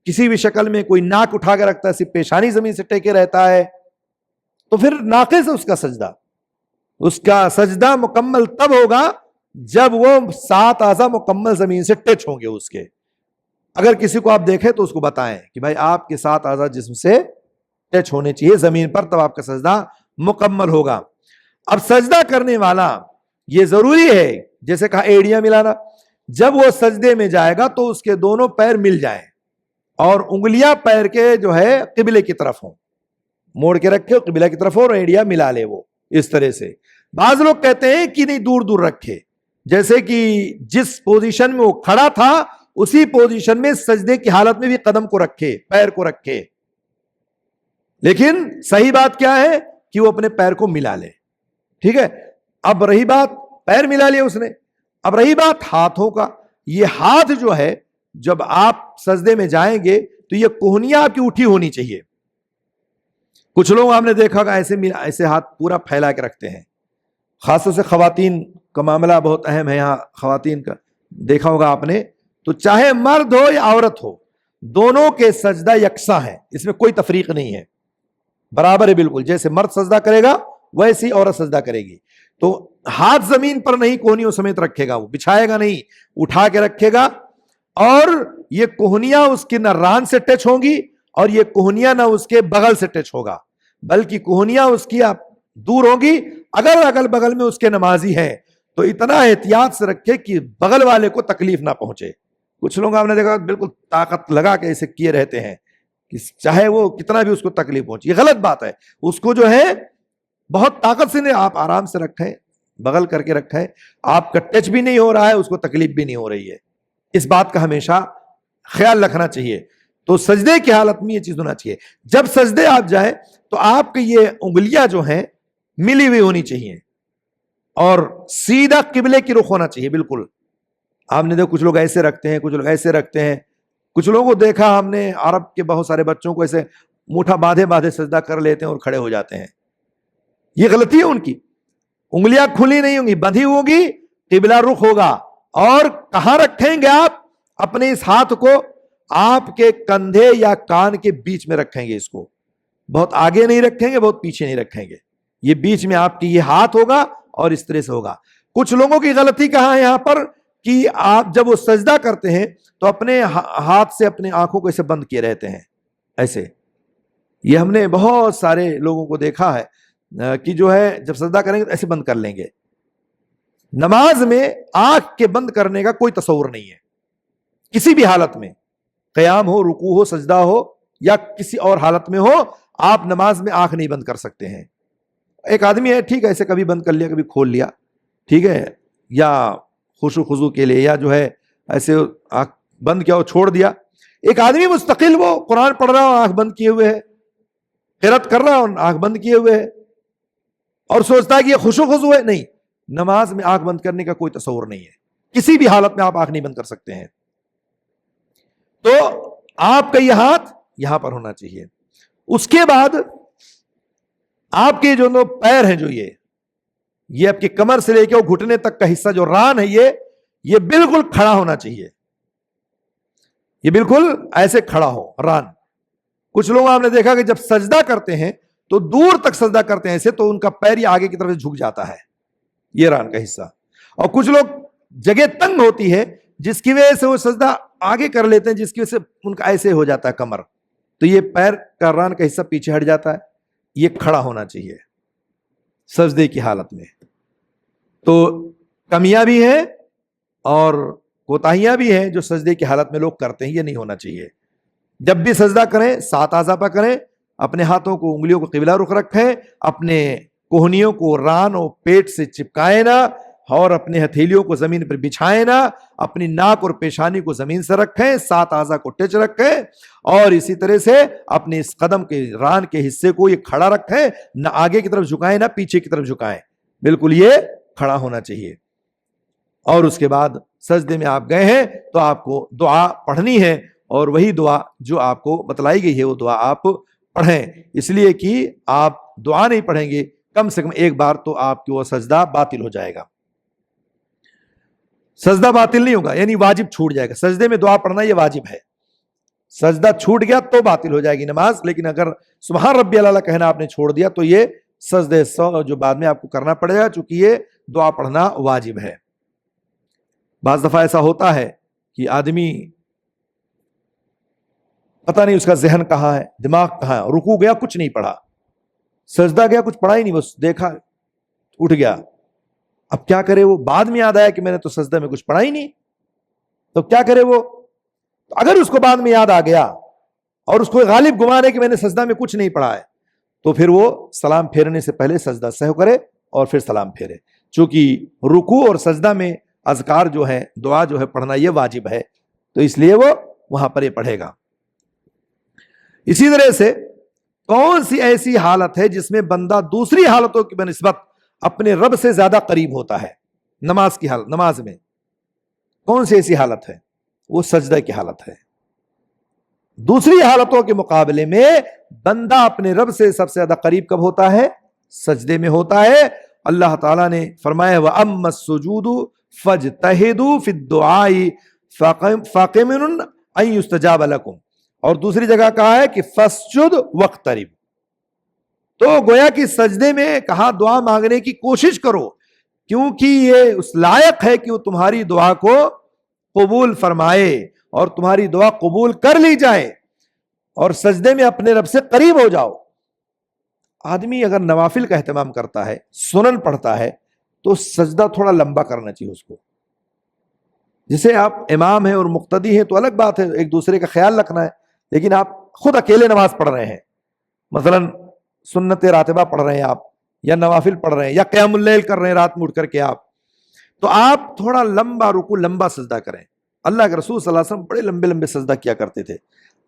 کسی بھی شکل میں، کوئی ناک اٹھا کے رکھتا ہے، صرف پیشانی زمین سے ٹیکے رہتا ہے. تو پھر ناقص ہے اس کا سجدہ مکمل تب ہوگا جب وہ 7 اعضاء مکمل زمین سے ٹچ ہوں گے اس کے. اگر کسی کو آپ دیکھیں تو اس کو بتائیں کہ بھائی آپ کے 7 اعضاء جسم سے ٹچ ہونے چاہیے زمین پر، تب آپ کا سجدہ مکمل ہوگا۔ اب سجدہ کرنے والا یہ ضروری ہے، جیسے کہا ایڑیاں ملانا، جب وہ سجدے میں جائے گا تو اس کے دونوں پیر مل جائیں اور انگلیاں پیر کے جو ہے قبلے کی طرف ہوں، موڑ کے رکھے قبلہ کی طرف ہو اور ایڑیاں ملا لے وہ اس طرح سے۔ بعض لوگ کہتے ہیں کہ نہیں دور دور رکھے، جیسے کہ جس پوزیشن میں وہ کھڑا تھا اسی پوزیشن میں سجدے کی حالت میں بھی قدم کو رکھے، پیر کو رکھے، لیکن صحیح بات کیا ہے کہ وہ اپنے پیر کو ملا لے، ٹھیک ہے۔ اب رہی بات پیر ملا لیا اس نے، اب رہی بات ہاتھوں کا، یہ ہاتھ جو ہے جب آپ سجدے میں جائیں گے تو یہ کوہنیاں آپ کی اٹھی ہونی چاہیے۔ کچھ لوگ آپ نے دیکھا کہ ایسے ہاتھ پورا پھیلا کے رکھتے ہیں، خاص طور سے خواتین کا معاملہ بہت اہم ہے، یہاں خواتین کا دیکھا ہوگا آپ نے، تو چاہے مرد ہو یا عورت ہو دونوں کے سجدہ یکساں ہیں، اس میں کوئی تفریق نہیں ہے، برابر ہے بالکل، جیسے مرد سجدہ کرے گا ویسی عورت سجدہ کرے گی۔ تو ہاتھ زمین پر نہیں کوہنیوں سمیت رکھے گا، وہ بچھائے گا نہیں، اٹھا کے رکھے گا، اور یہ کوہنیاں اس کی نہ ران سے ٹچ ہوں گی اور یہ کوہنیاں نہ اس کے بغل سے ٹچ ہوگا، بلکہ کوہنیاں اس کی دور ہوں گی۔ اگر اگل بغل میں اس کے نمازی ہیں تو اتنا احتیاط سے رکھے کہ بغل والے کو تکلیف نہ پہنچے۔ کچھ لوگ آپ نے دیکھا بالکل طاقت لگا کے ایسے کیے رہتے ہیں کہ چاہے وہ کتنا بھی اس کو تکلیف پہنچے، یہ غلط بات ہے۔ اس کو جو ہے بہت طاقت سے نہیں، آپ آرام سے رکھیں، بغل کر کے رکھیں، آپ کا ٹچ بھی نہیں ہو رہا ہے، اس کو تکلیف بھی نہیں ہو رہی ہے، اس بات کا ہمیشہ خیال رکھنا چاہیے۔ تو سجدے کی حالت میں یہ چیز ہونا چاہیے، جب سجدے آپ جائیں تو آپ کی یہ انگلیاں جو ہیں ملی ہوئی ہونی چاہیے اور سیدھا قبلے کی رخ ہونا چاہیے بالکل۔ آپ نے دیکھا کچھ لوگ ایسے رکھتے ہیں، کچھ لوگ ایسے رکھتے ہیں، کچھ لوگوں کو دیکھا ہم نے عرب کے بہت سارے بچوں کو ایسے موٹھا باندھے باندھے سجدہ کر لیتے ہیں اور کھڑے ہو جاتے ہیں، یہ غلطی ہے ان کی۔ انگلیاں کھلی نہیں ہوں گی، بندھی ہوگی، قبلہ رخ ہوگا، اور کہاں رکھیں گے آپ؟ اپنے اس ہاتھ کو آپ کے کندھے یا کان کے بیچ میں رکھیں گے، اس کو بہت آگے نہیں رکھیں گے، بہت پیچھے نہیں رکھیں گے، یہ بیچ میں آپ کی یہ ہاتھ ہوگا اور اس طرح سے ہوگا۔ کچھ لوگوں کی غلطی کہاں ہے یہاں پر کہ آپ جب وہ سجدہ کرتے ہیں تو اپنے ہاتھ سے اپنے آنکھوں کو ایسے بند کیے رہتے ہیں، ایسے، یہ ہم نے بہت سارے لوگوں کو دیکھا ہے کہ جو ہے جب سجدہ کریں گے تو ایسے بند کر لیں گے۔ نماز میں آنکھ کے بند کرنے کا کوئی تصور نہیں ہے، کسی بھی حالت میں، قیام ہو، رکوع ہو، سجدہ ہو یا کسی اور حالت میں ہو، آپ نماز میں آنکھ نہیں بند کر سکتے ہیں۔ ایک آدمی ہے ٹھیک ہے ایسے کبھی بند کر لیا کبھی کھول لیا، ٹھیک ہے، یا خشوع خضوع کے لیے، یا جو ہے ایسے آنکھ بند کیا وہ چھوڑ دیا۔ ایک آدمی مستقل وہ قرآن پڑھ رہا ہو آنکھ بند کیے ہوئے ہے، قرات کر رہا ہو آنکھ بند کیے ہوئے ہے، اور سوچتا ہے کہ یہ خشوع خضوع ہے، نہیں، نماز میں آنکھ بند کرنے کا کوئی تصور نہیں ہے، کسی بھی حالت میں آپ آنکھ نہیں بند کر سکتے ہیں۔ تو آپ کا یہ ہاتھ یہاں پر ہونا چاہیے۔ اس کے بعد آپ کے جو پیر ہیں، جو یہ آپ کی کمر سے لے کے وہ گھٹنے تک کا حصہ جو ران ہے، یہ بالکل کھڑا ہونا چاہیے، یہ بالکل ایسے کھڑا ہو ران۔ کچھ لوگ آپ نے دیکھا کہ جب سجدہ کرتے ہیں تو دور تک سجدہ کرتے ہیں ایسے، تو ان کا پیر یہ آگے کی طرف جھک جاتا ہے، یہ ران کا حصہ۔ اور کچھ لوگ جگہ تنگ ہوتی ہے جس کی وجہ سے وہ سجدہ آگے کر لیتے ہیں، جس کی وجہ سے ان کا ایسے ہو جاتا ہے کمر، تو یہ پیر کا ران کا حصہ پیچھے ہٹ جاتا ہے، یہ کھڑا ہونا چاہیے سجدے کی حالت میں۔ تو کمیاں بھی ہیں اور کوتاہیاں بھی ہیں جو سجدے کی حالت میں لوگ کرتے ہیں، یہ نہیں ہونا چاہیے۔ جب بھی سجدہ کریں 7 اعضاء پر کریں، اپنے ہاتھوں کو انگلیوں کو قبلہ رخ رکھیں، اپنے کوہنیوں کو ران اور پیٹ سے چپکائیں نہ، اور اپنے ہتھیلیوں کو زمین پر بچھائیں نہ، اپنی ناک اور پیشانی کو زمین سے رکھیں، 7 اعضاء کو ٹچ رکھیں، اور اسی طرح سے اپنے اس قدم کے ران کے حصے کو یہ کھڑا رکھیں، نہ آگے کی طرف جھکائیں نہ پیچھے کی طرف جھکائیں، بالکل یہ کھڑا ہونا چاہیے۔ اور اس کے بعد سجدے میں آپ گئے ہیں تو آپ کو دعا پڑھنی ہے، اور وہی دعا جو آپ کو بتلائی گئی ہے وہ دعا آپ پڑھیں، اس لیے کہ آپ دعا نہیں پڑھیں گے کم سے کم ایک بار تو آپ کی وہ سجدہ باطل ہو جائے گا۔ سجدہ باطل نہیں ہوگا یعنی واجب چھوٹ جائے گا، سجدے میں دعا پڑھنا یہ واجب ہے، سجدہ چھوٹ گیا تو باطل ہو جائے گی نماز، لیکن اگر سبحان ربی الاعلیٰ کہنا آپ نے چھوڑ دیا تو یہ سجدے جو بعد میں آپ کو کرنا پڑے گا، چونکہ یہ دعا پڑھنا واجب ہے۔ بعض دفعہ ایسا ہوتا ہے کہ آدمی پتہ نہیں اس کا ذہن کہاں ہے، دماغ کہاں ہے، رکوع گیا کچھ نہیں پڑھا، سجدہ گیا کچھ پڑھا ہی نہیں، بس دیکھا اٹھ گیا. اب کیا کرے وہ؟ بعد میں یاد آیا کہ میں نے تو سجدہ میں کچھ پڑھا ہی نہیں، تو کیا کرے وہ؟ اگر اس کو بعد میں یاد آ گیا اور اس کو غالب گمان ہے کہ میں نے سجدہ میں کچھ نہیں پڑھا ہے، تو پھر وہ سلام پھیرنے سے پہلے سجدہ سہو کرے اور پھر سلام پھیرے. چونکہ رکوع اور سجدہ میں اذکار جو ہے، دعا جو ہے پڑھنا یہ واجب ہے، تو اس لیے وہ وہاں پر یہ پڑھے گا. اسی طرح سے کون سی ایسی حالت ہے جس میں بندہ دوسری حالتوں کی بنسبت اپنے رب سے زیادہ قریب ہوتا ہے؟ نماز کی حالت. نماز میں کون سی ایسی حالت ہے؟ وہ سجدہ کی حالت ہے. دوسری حالتوں کے مقابلے میں بندہ اپنے رب سے سب سے زیادہ قریب کب ہوتا ہے؟ سجدے میں ہوتا ہے. اللہ تعالیٰ نے فرمایا وَأَمَّا السُّجُودُ فَاجْتَهِدُوا فِي الدُّعَاءِ فَاقِمُونَ أَن يُسْتَجَابَ لَكُمْ. اور دوسری جگہ کہا ہے کہ فَاسْجُدْ وَاقْتَرِب. تو گویا کہ سجدے میں کہا دعا مانگنے کی کوشش کرو، کیونکہ یہ اس لائق ہے کہ وہ تمہاری دعا کو قبول فرمائے اور تمہاری دعا قبول کر لی جائے، اور سجدے میں اپنے رب سے قریب ہو جاؤ. آدمی اگر نوافل کا اہتمام کرتا ہے، سنن پڑھتا ہے، تو سجدہ تھوڑا لمبا کرنا چاہیے اس کو. جسے آپ امام ہیں اور مقتدی ہیں تو الگ بات ہے، ایک دوسرے کا خیال رکھنا ہے، لیکن آپ خود اکیلے نماز پڑھ رہے ہیں، مثلا سنت راتبہ پڑھ رہے ہیں آپ، یا نوافل پڑھ رہے ہیں، یا قیام اللیل کر رہے ہیں رات میں اٹھ کر کے آپ، تو آپ تھوڑا لمبا رکوع لمبا سجدہ کریں. اللہ کے رسول صلی اللہ علیہ وسلم بڑے لمبے لمبے سجدہ کیا کرتے تھے.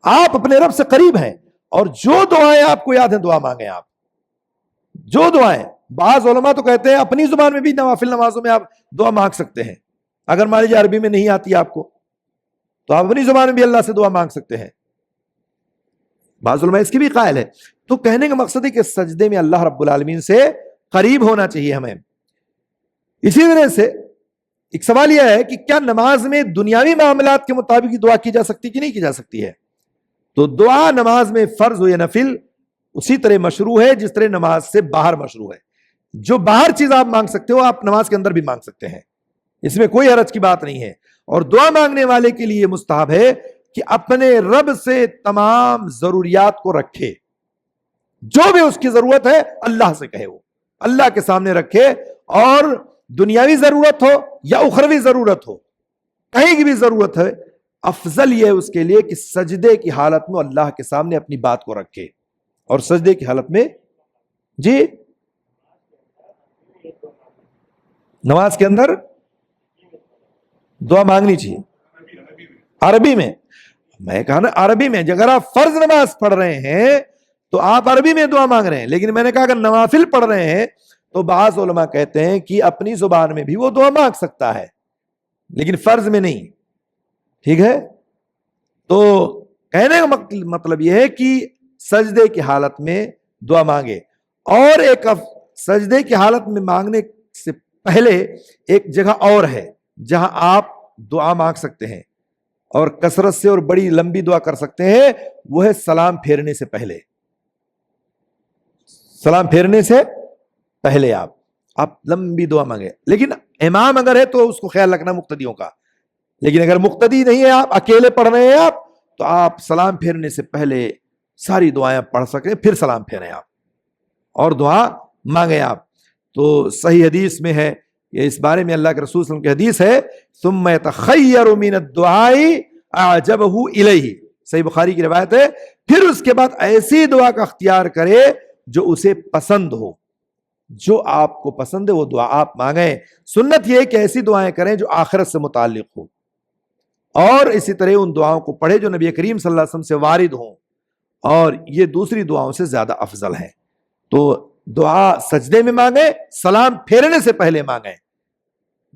آپ اپنے رب سے قریب ہیں، اور جو دعائیں آپ کو یاد ہیں دعا مانگیں. آپ جو دعائیں، بعض علماء تو کہتے ہیں اپنی زبان میں بھی نوافل نمازوں میں آپ دعا مانگ سکتے ہیں. اگر مان لیجیے عربی میں نہیں آتی آپ کو تو آپ اپنی زبان میں بھی اللہ سے دعا مانگ سکتے ہیں. بعض علماء اس کی بھی قائل ہے. تو کہنے کا مقصد ہے کہ سجدے میں اللہ رب العالمین سے قریب ہونا چاہیے ہمیں. اسی طرح سے ایک سوال یہ ہے کہ کیا نماز میں دنیاوی معاملات کے مطابق ہی دعا کی جا سکتی کہ نہیں کی جا سکتی ہے؟ تو دعا نماز میں فرض ہو یا نفل اسی طرح مشروع ہے جس طرح نماز سے باہر مشروع ہے. جو باہر چیز آپ مانگ سکتے ہو آپ نماز کے اندر بھی مانگ سکتے ہیں، اس میں کوئی حرج کی بات نہیں ہے. اور دعا مانگنے والے کے لیے مستحب ہے کہ اپنے رب سے تمام ضروریات کو رکھے، جو بھی اس کی ضرورت ہے اللہ سے کہے، وہ اللہ کے سامنے رکھے. اور دنیاوی ضرورت ہو یا اخروی ضرورت ہو، کہیں کی بھی ضرورت ہے، افضل یہ ہے اس کے لیے کہ سجدے کی حالت میں اللہ کے سامنے اپنی بات کو رکھے. اور سجدے کی حالت میں جی نماز کے اندر دعا مانگنی چاہیے. عربی میں کہا نا، عربی میں اگر آپ فرض نماز پڑھ رہے ہیں تو آپ عربی میں دعا مانگ رہے ہیں، لیکن میں نے کہا اگر نوافل پڑھ رہے ہیں تو بعض علماء کہتے ہیں کہ اپنی زبان میں بھی وہ دعا مانگ سکتا ہے لیکن فرض میں نہیں. ٹھیک ہے؟ تو کہنے کا مطلب یہ ہے کہ سجدے کی حالت میں دعا مانگے. اور ایک سجدے کی حالت میں مانگنے سے پہلے ایک جگہ اور ہے جہاں آپ دعا مانگ سکتے ہیں اور کثرت سے اور بڑی لمبی دعا کر سکتے ہیں، وہ ہے سلام پھیرنے سے پہلے. سلام پھیرنے سے پہلے آپ لمبی دعا مانگے. لیکن امام اگر ہے تو اس کو خیال رکھنا مقتدیوں کا، لیکن اگر مقتدی نہیں ہے، آپ اکیلے پڑھ رہے ہیں آپ، تو آپ سلام پھیرنے سے پہلے ساری دعائیں پڑھ سکیں، پھر سلام پھیریں آپ اور دعا مانگیں آپ. تو صحیح حدیث میں ہے یہ، اس بارے میں اللہ کے رسول صلی اللہ علیہ وسلم کی حدیث ہے ثم يتخير من الدعاء اعجبه الیہ، صحیح بخاری کی روایت ہے، پھر اس کے بعد ایسی دعا کا اختیار کرے جو اسے پسند ہو، جو آپ کو پسند ہے وہ دعا آپ مانگیں. سنت یہ ہے کہ ایسی دعائیں کریں جو آخرت سے متعلق ہو، اور اسی طرح ان دعاؤں کو پڑھے جو نبی کریم صلی اللہ علیہ وسلم سے وارد ہوں، اور یہ دوسری دعاؤں سے زیادہ افضل ہے. تو دعا سجدے میں مانگیں، سلام پھیرنے سے پہلے مانگیں.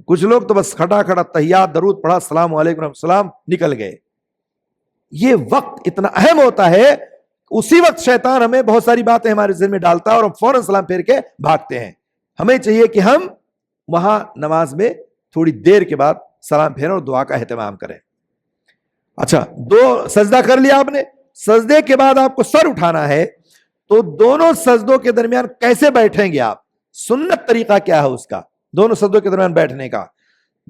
کچھ لوگ تو بس کھڑا کھڑا تحیات درود پڑھا، السلام علیکم رحمۃ السلام، نکل گئے. یہ وقت اتنا اہم ہوتا ہے، اسی وقت شیطان ہمیں بہت ساری باتیں ہمارے ذہن میں ڈالتا ہے اور ہم فوراً سلام پھیر کے بھاگتے ہیں. ہمیں چاہیے کہ ہم وہاں نماز میں تھوڑی دیر کے بعد سلام پھیریں اور دعا کا اہتمام کریں. اچھا، سجدہ کر لیا آپ نے، سجدے کے بعد آپ کو سر اٹھانا ہے، تو دونوں سجدوں کے درمیان کیسے بیٹھیں گے آپ؟ سنت طریقہ کیا ہے اس کا دونوں سجدوں کے درمیان بیٹھنے کا؟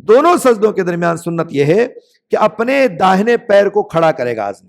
دونوں سجدوں کے درمیان سنت یہ ہے کہ اپنے داہنے پیر کو کھڑا کرے گا آدمی،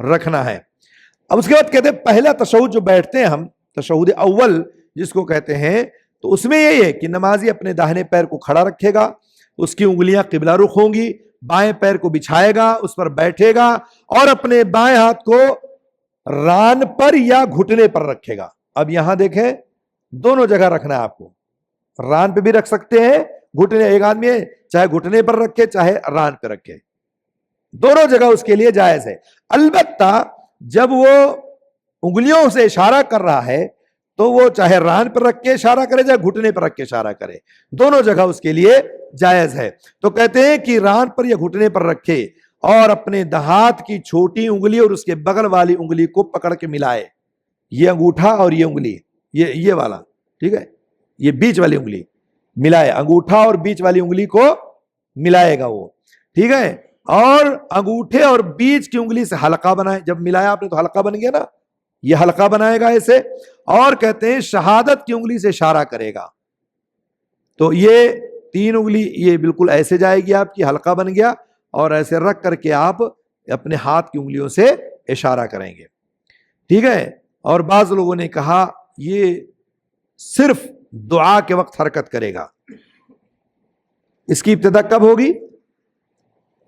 رکھنا ہے. اب اس کے بعد کہتے ہیں پہلا تشہد جو بیٹھتے ہیں ہم, تشہد اول جس کو کہتے ہیں, تو اس میں یہی ہے کہ نمازی اپنے داہنے پیر کو کھڑا رکھے گا, اس کی انگلیاں قبلہ رخ ہوں گی, بائیں پیر کو بچھائے گا, اس پر بیٹھے گا اور اپنے بائیں ہاتھ کو ران پر یا گھٹنے پر رکھے گا. اب یہاں دیکھیں دونوں جگہ رکھنا ہے آپ کو, ران پہ بھی رکھ سکتے ہیں, گھٹنے, ایک آدمی ہے چاہے گھٹنے پر رکھے چاہے ران پہ رکھے, دونوں جگہ اس کے لیے جائز ہے. البتہ جب وہ انگلیوں سے اشارہ کر رہا ہے تو وہ چاہے ران پر رکھ کے اشارہ کرے چاہے گھٹنے پر رکھ کے اشارہ کرے, دونوں جگہ اس کے لیے جائز ہے. تو کہتے ہیں کہ ران پر یا گھٹنے پر رکھے اور اپنے ہاتھ کی چھوٹی انگلی اور اس کے بغل والی انگلی کو پکڑ کے ملائے, یہ انگوٹھا اور یہ انگلی, یہ والا, ٹھیک ہے, یہ بیچ والی انگلی ملائے, انگوٹھا اور بیچ والی انگلی کو ملائے گا وہ, ٹھیک ہے, اور انگوٹھے اور بیچ کی انگلی سے حلقہ بنائے, جب ملایا آپ نے تو حلقہ بن گیا نا, یہ حلقہ بنائے گا ایسے, اور کہتے ہیں شہادت کی انگلی سے اشارہ کرے گا, تو یہ تین انگلی یہ بالکل ایسے جائے گی آپ کی, حلقہ بن گیا, اور ایسے رکھ کر کے آپ اپنے ہاتھ کی انگلیوں سے اشارہ کریں گے, ٹھیک ہے. اور بعض لوگوں نے کہا یہ صرف دعا کے وقت حرکت کرے گا. اس کی ابتدا کب ہوگی؟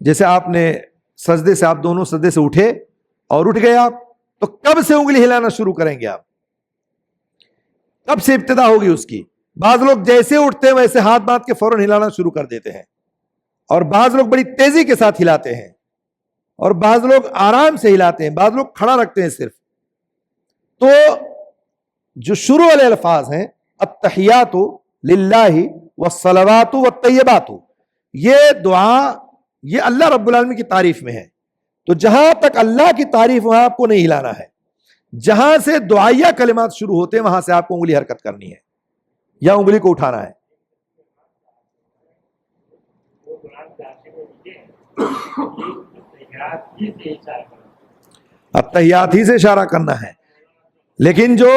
جیسے آپ نے سجدے سے, آپ دونوں سجدے سے اٹھے اور اٹھ گئے آپ, تو کب سے انگلی ہلانا شروع کریں گے آپ, کب سے ابتدا ہوگی اس کی؟ بعض لوگ جیسے اٹھتے ہیں ویسے ہاتھ باندھ کے فوراً ہلانا شروع کر دیتے ہیں, اور بعض لوگ بڑی تیزی کے ساتھ ہلاتے ہیں, اور بعض لوگ آرام سے ہلاتے ہیں, بعض لوگ کھڑا رکھتے ہیں صرف. تو جو شروع والے الفاظ ہیں التحیات للہ والصلوات والطیبات, یہ دعا یہ اللہ رب العالمین کی تعریف میں ہے, تو جہاں تک اللہ کی تعریف وہاں آپ کو نہیں ہلانا ہے, جہاں سے دعائیہ کلمات شروع ہوتے ہیں وہاں سے آپ کو انگلی حرکت کرنی ہے یا انگلی کو اٹھانا ہے. التحیات ہی سے اشارہ کرنا ہے, لیکن جو,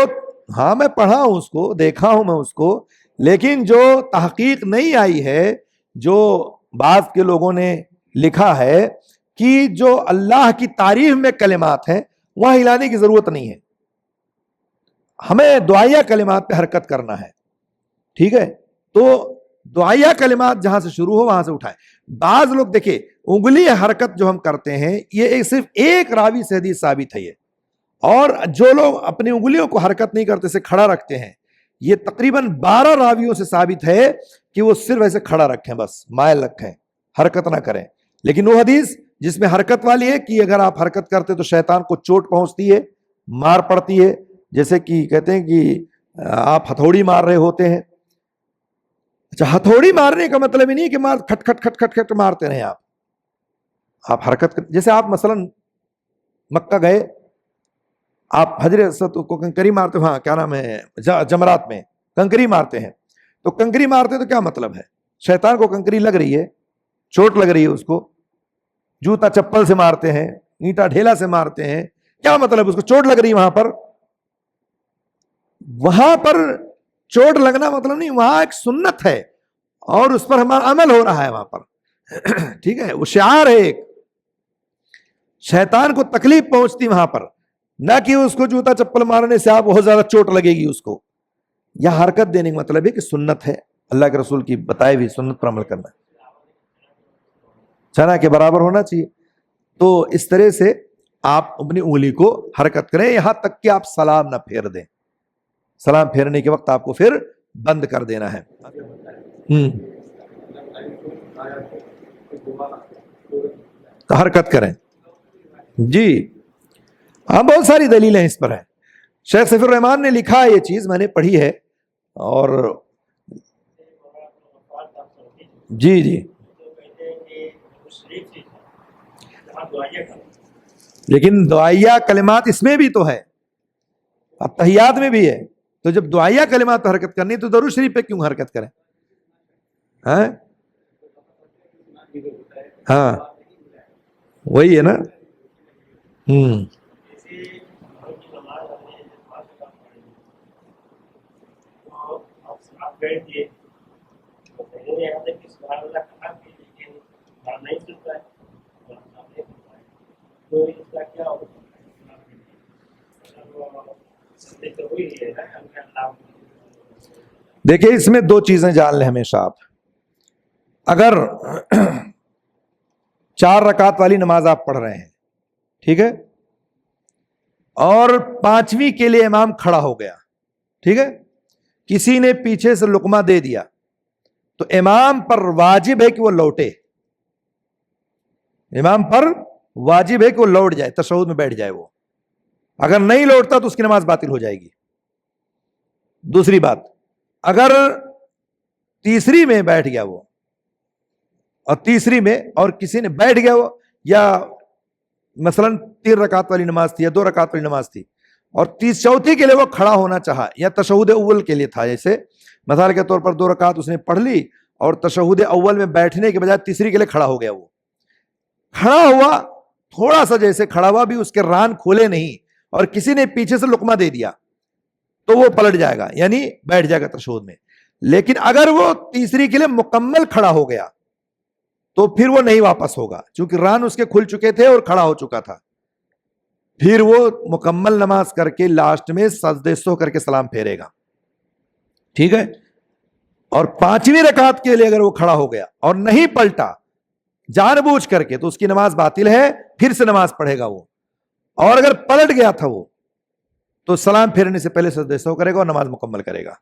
ہاں میں پڑھا ہوں اس کو, دیکھا ہوں میں اس کو, لیکن جو تحقیق نہیں آئی ہے, جو بعض کے لوگوں نے لکھا ہے کہ جو اللہ کی تعریف میں کلمات ہیں وہاں ہلانے کی ضرورت نہیں ہے, ہمیں دعائیہ کلمات پہ حرکت کرنا ہے, ٹھیک ہے. تو دعائیہ کلمات جہاں سے شروع ہو وہاں سے اٹھائیں. بعض لوگ دیکھیں انگلی حرکت جو ہم کرتے ہیں یہ صرف ایک راوی سے حدیث ثابت ہے یہ, اور جو لوگ اپنی انگلیوں کو حرکت نہیں کرتے سے کھڑا رکھتے ہیں یہ تقریباً 12 راویوں سے ثابت ہے کہ وہ صرف ایسے کھڑا رکھیں, بس مائل رکھیں, حرکت نہ کریں. لیکن وہ حدیث جس میں حرکت والی ہے کہ اگر آپ حرکت کرتے تو شیطان کو چوٹ پہنچتی ہے, مار پڑتی ہے, جیسے کہ کہتے ہیں کہ آپ ہتھوڑی مار رہے ہوتے ہیں. اچھا, ہتھوڑی مارنے کا مطلب ہی نہیں کہ مار کھٹ کھٹ کھٹ کھٹ کھٹ مارتے رہیں آپ حرکت جیسے آپ مثلا مکہ گئے, آپ حجر اسود کو کنکری مارتے, ہاں کیا نام ہے, جمرات میں کنکری مارتے ہیں, تو کنکری مارتے تو کیا مطلب ہے؟ شیطان کو کنکری لگ رہی ہے, چوٹ لگ رہی ہے اس کو, جوتا چپل سے مارتے ہیں, اینٹا ڈھیلا سے مارتے ہیں, کیا مطلب اس کو چوٹ لگ رہی ہے وہاں پر چوٹ لگنا مطلب نہیں, وہاں ایک سنت ہے اور اس پر ہمارا عمل ہو رہا ہے وہاں پر, ٹھیک ہے, وہ شعار ہے ایک, شیطان کو تکلیف پہنچتی وہاں پر, نہ کہ اس کو جوتا چپل مارنے سے آپ بہت زیادہ چوٹ لگے گی اس کو. یہ حرکت دینے کا مطلب ہے کہ سنت ہے, اللہ کے رسول کی بتائے ہوئی سنت پر عمل کرنا, چنا کے برابر ہونا چاہیے. تو اس طرح سے آپ اپنی انگلی کو حرکت کریں یہاں تک کہ آپ سلام نہ پھیر دیں, سلام پھیرنے کے وقت آپ کو پھر بند کر دینا ہے. حرکت کریں, جی ہاں بہت ساری دلیلیں اس پر ہیں. شیخ سیف الرحمان نے لکھا ہے, یہ چیز میں نے پڑھی ہے, اور جی جی لیکن دعائیہ کلمات اس میں بھی تو ہے, التحیات میں بھی ہے, تو جب دعائیہ کلمات پر حرکت کرنی تو درود شریف پہ کیوں حرکت کریں؟ ہاں وہی ہے نا. دیکھیں اس میں دو چیزیں جان لیں ہمیشہ آپ. اگر 4 رکعت والی نماز آپ پڑھ رہے ہیں، ٹھیک ہے، اور 5ویں کے لیے امام کھڑا ہو گیا، ٹھیک ہے، کسی نے پیچھے سے لقمہ دے دیا تو امام پر واجب ہے کہ وہ لوٹے. امام پر واجب ہے کہ وہ لوٹ جائے، تشہد میں بیٹھ جائے. وہ اگر نہیں لوٹتا تو اس کی نماز باطل ہو جائے گی. دوسری بات، اگر تیسری میں بیٹھ گیا وہ، اور تیسری میں اور کسی نے بیٹھ گیا وہ، یا مثلا 3 رکعت والی نماز تھی یا 2 رکعت والی نماز تھی اور چوتھی کے لیے وہ کھڑا ہونا چاہا یا تشہد اول کے لیے تھا، جیسے مثال کے طور پر 2 رکعت اس نے پڑھ لی اور تشہد اول میں بیٹھنے کے بجائے تیسری کے لیے کھڑا ہو گیا. وہ کھڑا ہوا، تھوڑا سا جیسے کھڑا ہوا بھی اس کے ران کھولے نہیں اور کسی نے پیچھے سے لقمہ دے دیا تو وہ پلٹ جائے گا، یعنی بیٹھ جائے گا تشہد میں. لیکن اگر وہ تیسری کے لیے مکمل کھڑا ہو گیا تو پھر وہ نہیں واپس ہوگا، چونکہ ران اس کے کھل چکے تھے اور کھڑا ہو چکا تھا. پھر وہ مکمل نماز کر کے لاسٹ میں سجدے سو کر کے سلام پھیرے گا، ٹھیک ہے. اور 5ویں رکعت کے لیے اگر وہ کھڑا ہو گیا اور نہیں پلٹا جان بوجھ کر کے تو اس کی نماز باطل ہے، پھر سے نماز پڑھے گا وہ. اور اگر پلٹ گیا تھا وہ تو سلام پھیرنے سے پہلے سجدے سو کرے گا اور نماز مکمل کرے گا.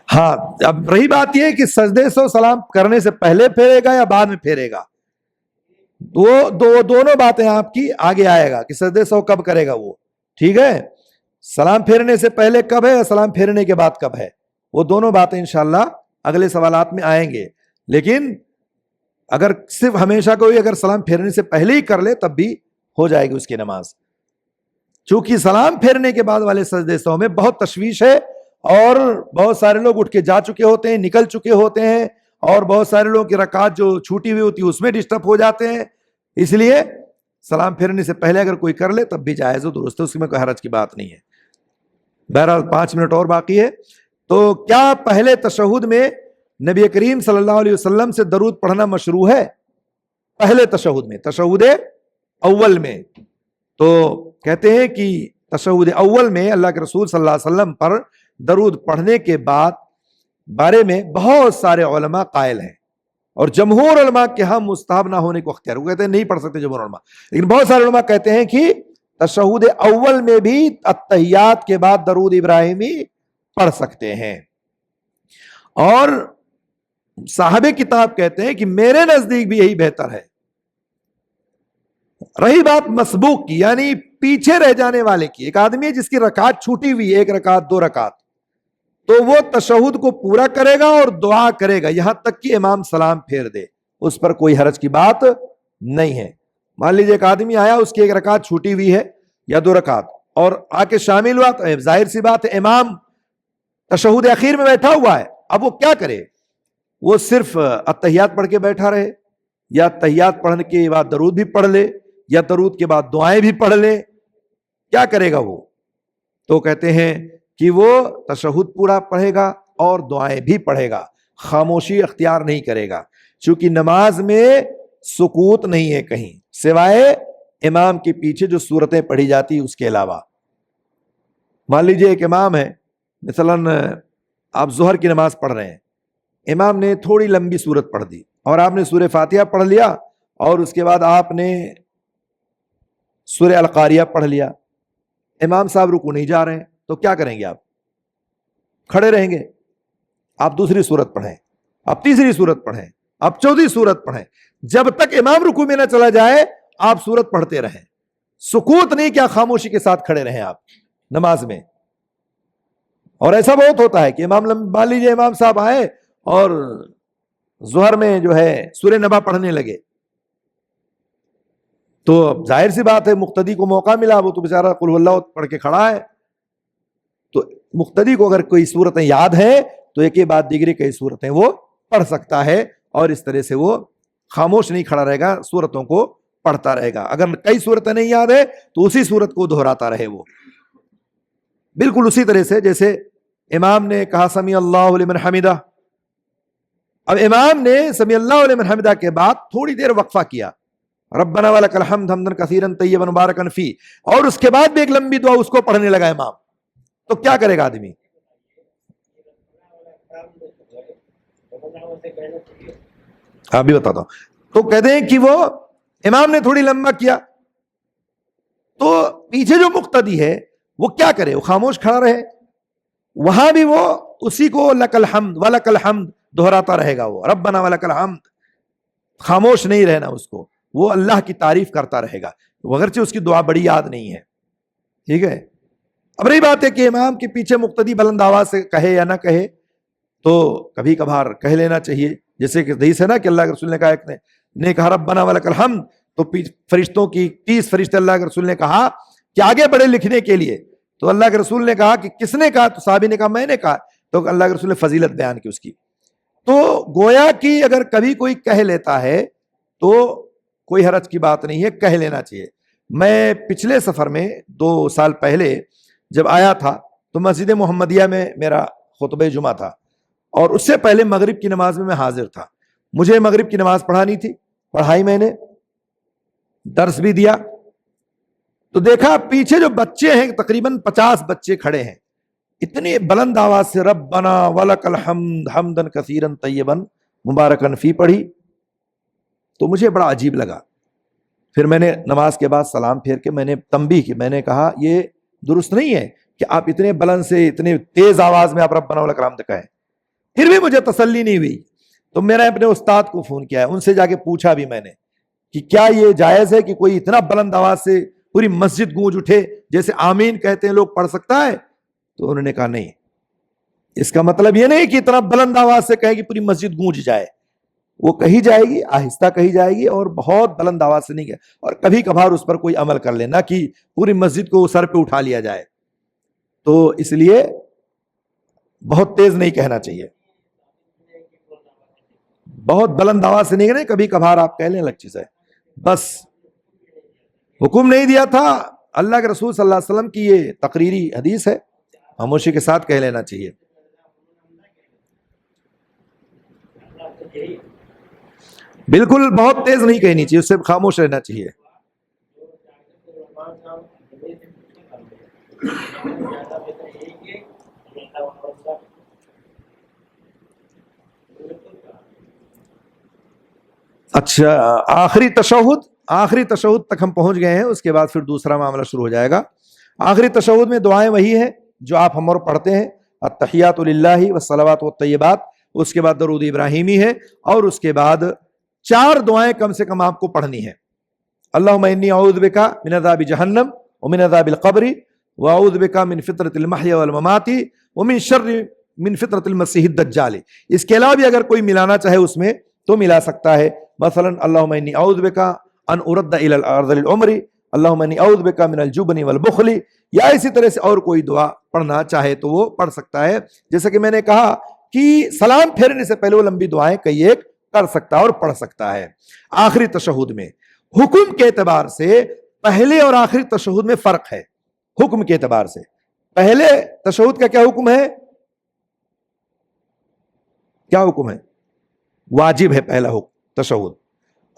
ہاں، اب رہی بات یہ کہ سجدے سو سلام کرنے سے پہلے پھیرے گا یا بعد میں پھیرے گا، دونوں باتیں آپ کی آگے آئے گا کہ سجدے سو کب کرے گا وہ، ٹھیک ہے. سلام پھیرنے سے پہلے کب ہے اور سلام پھیرنے کے بعد کب ہے، وہ دونوں باتیں انشاءاللہ اگلے سوالات میں آئیں گے. لیکن اگر صرف ہمیشہ کوئی اگر سلام پھیرنے سے پہلے ہی کر لے تب بھی ہو جائے گی اس کی نماز. چونکہ سلام پھیرنے کے بعد والے سجدے سو میں بہت تشویش ہے اور بہت سارے لوگ اٹھ کے جا چکے ہوتے ہیں، نکل چکے ہوتے ہیں، اور بہت سارے لوگوں کی رکعت جو چھوٹی ہوئی ہوتی ہے اس میں ڈسٹرب ہو جاتے ہیں. اس لیے سلام پھیرنے سے پہلے اگر کوئی کر لے تب بھی جائز و درست ہے، اس میں کوئی حرج کی بات نہیں ہے. بہرحال 5 منٹ اور باقی ہے. تو کیا پہلے تشہد میں نبی کریم صلی اللہ علیہ وسلم سے درود پڑھنا مشروع ہے؟ پہلے تشہد میں، تشہد اول میں. تو کہتے ہیں کہ تشہد اول میں اللہ کے رسول صلی اللہ علیہ وسلم پر درود پڑھنے کے بعد بارے میں بہت سارے علماء قائل ہیں، اور جمہور علماء کے ہاں مستحب نہ ہونے کو اختیار، وہ کہتے ہیں نہیں پڑھ سکتے جمہور علماء. لیکن بہت سارے علماء کہتے ہیں کہ تشہد اول میں بھی التحیات کے بعد درود ابراہیمی پڑھ سکتے ہیں. اور صاحب کتاب کہتے ہیں کہ میرے نزدیک بھی یہی بہتر ہے. رہی بات مسبوق کی، یعنی پیچھے رہ جانے والے کی، ایک آدمی ہے جس کی رکعت چھوٹی ہوئی، 1 رکعت 2 رکعت، تو وہ تشہد کو پورا کرے گا اور دعا کرے گا یہاں تک کہ امام سلام پھیر دے، اس پر کوئی حرج کی بات نہیں ہے. مان لیجیے ایک آدمی آیا، اس کی 1 رکعت چھوٹی ہوئی ہے یا 2 رکعت، اور آ کے شامل ہوا، تو ظاہر سی بات ہے امام تشہد اخیر میں بیٹھا ہوا ہے. اب وہ کیا کرے؟ وہ صرف التحیات پڑھ کے بیٹھا رہے، یا تحیات پڑھنے کے بعد درود بھی پڑھ لے، یا درود کے بعد دعائیں بھی پڑھ لے؟ کیا کرے گا وہ؟ تو کہتے ہیں کہ وہ تشہد پورا پڑھے گا اور دعائیں بھی پڑھے گا، خاموشی اختیار نہیں کرے گا، چونکہ نماز میں سکوت نہیں ہے کہیں سوائے امام کے پیچھے جو سورتیں پڑھی جاتی اس کے علاوہ. مان لیجیے ایک امام ہے، مثلا آپ ظہر کی نماز پڑھ رہے ہیں، امام نے تھوڑی لمبی سورت پڑھ دی اور آپ نے سورہ فاتحہ پڑھ لیا اور اس کے بعد آپ نے سورہ القاریہ پڑھ لیا. امام صاحب رکوع نہیں جا رہے ہیں تو کیا کریں گے؟ آپ کھڑے رہیں گے، آپ دوسری سورت پڑھیں، آپ تیسری سورت پڑھیں، آپ چوتھی سورت پڑھیں، جب تک امام رکوع میں نہ چلا جائے آپ سورت پڑھتے رہیں. سکوت نہیں، کیا خاموشی کے ساتھ کھڑے رہیں آپ نماز میں. اور ایسا بہت ہوتا ہے کہ مان لیجیے امام صاحب آئے اور ظہر میں جو ہے سورہ نبا پڑھنے لگے، تو ظاہر سی بات ہے مقتدی کو موقع ملا، وہ تو بیچارہ قل ہو اللہ پڑھ کے کھڑا ہے، تو مقتدی کو اگر کوئی صورتیں یاد ہیں تو ایک کے بعد دیگری کئی صورتیں وہ پڑھ سکتا ہے، اور اس طرح سے وہ خاموش نہیں کھڑا رہے گا، صورتوں کو پڑھتا رہے گا. اگر کئی صورتیں نہیں یاد ہے تو اسی صورت کو دہراتا رہے. وہ بالکل اسی طرح سے جیسے امام نے کہا سمیع اللہ لمن حمدہ اب امام نے سمی اللہ لمن حمدہ کے بعد تھوڑی دیر وقفہ کیا، ربنا ولک الحمد حمدا کثیرا طیبا مبارکا فی، اور اس کے بعد بھی ایک لمبی دعا اس کو پڑھنے لگا امام. تو کیا کرے گا آدمی؟ آپ بھی بتاتا ہوں. تو کہتے ہیں کہ وہ امام نے تھوڑی لمبا کیا تو پیچھے جو مقتدی ہے وہ کیا کرے؟ وہ خاموش کھڑا رہے. وہاں بھی وہ اسی کو لک الحمد ولک الحمد دہراتا رہے گا، وہ ربنا ولک الحمد، خاموش نہیں رہنا اس کو، وہ اللہ کی تعریف کرتا رہے گا، اگرچہ اس کی دعا بڑی یاد نہیں ہے. ٹھیک ہے. اب رہی بات ہے کہ امام کے پیچھے مقتدی بلند آواز سے کہے یا نہ کہے، تو کبھی کبھار کہہ لینا چاہیے. جیسے کہ حدیث ہے نا کہ اللہ کے رسول نے کہا، ایک نے کہا ربنا ولک الحمد، تو فرشتوں کی 30 فرشتے اللہ کے رسول نے کہا کہ آگے بڑھے لکھنے کے لیے. تو اللہ کے رسول نے کہا کہ کس نے کہا؟ تو صحابی نے کہا میں نے کہا. تو اللہ کے رسول نے فضیلت بیان کی اس کی. تو گویا کہ اگر کبھی کوئی کہہ لیتا ہے تو کوئی حرج کی بات نہیں ہے، کہہ لینا چاہیے. میں پچھلے سفر میں 2 سال پہلے جب آیا تھا تو مسجد محمدیہ میں میرا خطبہ جمعہ تھا، اور اس سے پہلے مغرب کی نماز میں حاضر تھا. مجھے مغرب کی نماز پڑھانی تھی، پڑھائی میں نے، درس بھی دیا. تو دیکھا پیچھے جو بچے ہیں تقریباً 50 بچے کھڑے ہیں، اتنی بلند آواز سے ربنا ولک الحمد حمدا کثیرا طیبا مبارکا فی پڑھی. تو مجھے بڑا عجیب لگا. پھر میں نے نماز کے بعد سلام پھیر کے میں نے تنبیہ کی، میں نے کہا یہ درست نہیں ہے کہ آپ اتنے بلند سے اتنے تیز آواز میں آپ ربنا ولک الحمد کہیں. پھر بھی مجھے تسلی نہیں ہوئی، تو میں نے اپنے استاد کو فون کیا ہے، ان سے جا کے پوچھا بھی میں نے کہ کیا یہ جائز ہے کہ کوئی اتنا بلند آواز سے پوری مسجد گونج اٹھے جیسے آمین کہتے ہیں لوگ پڑھ سکتا ہے؟ تو انہوں نے کہا نہیں، اس کا مطلب یہ نہیں کہ اتنا بلند آواز سے کہے کہ پوری مسجد گونج جائے. وہ کہی جائے گی، آہستہ کہی جائے گی، اور بہت بلند آواز سے نہیں کہے، اور کبھی کبھار اس پر کوئی عمل کر لینا کہ پوری مسجد کو سر پہ اٹھا لیا جائے. تو اس لیے بہت تیز نہیں کہنا چاہیے، بہت بلند آواز سے نہیں کہنا، کبھی کبھار آپ کہہ لیں الگ چیز ہے. بس حکم نہیں دیا تھا. اللہ کے رسول صلی اللہ علیہ وسلم کی یہ تقریری حدیث ہے، خاموشی کے ساتھ کہہ لینا چاہیے. بالکل بہت تیز نہیں کہنی چاہیے، اس سے خاموش رہنا چاہیے. اچھا، آخری تشہد تک ہم پہنچ گئے ہیں، اس کے بعد پھر دوسرا معاملہ شروع ہو جائے گا. آخری تشہد میں دعائیں وہی ہیں جو آپ ہم اور پڑھتے ہیں، التحیات للہ والصلوات والطیبات، اس کے بعد درود ابراہیمی ہے، اور اس کے بعد 4 دعائیں کم سے کم آپ کو پڑھنی ہیں. اللہم انی اعوذ بک من عذاب جہنم ومن عذاب القبر واعوذ بک من فتنۃ المحیا والممات ومن شر من فتنۃ المسیح الدجال. اس کے علاوہ بھی اگر کوئی ملانا چاہے اس میں تو ملا سکتا ہے. مثلا اللہم انی اعوذ بک ان ارد الی الارض العمر، اللہم انی اعوذ بک من الجبن والبخل، یا اسی طرح سے اور کوئی دعا پڑھنا چاہے تو وہ پڑھ سکتا ہے. جیسا کہ میں نے کہا کہ سلام پھیرنے سے پہلے وہ لمبی دعائیں کئی ایک کر سکتا ہے اور پڑھ سکتا ہے. آخری تشہد میں حکم کے اعتبار سے پہلے اور آخری تشہد میں فرق ہے. حکم کے اعتبار سے پہلے تشہد کا کیا حکم ہے؟ کیا حکم ہے؟ واجب ہے پہلا حکم تشہد.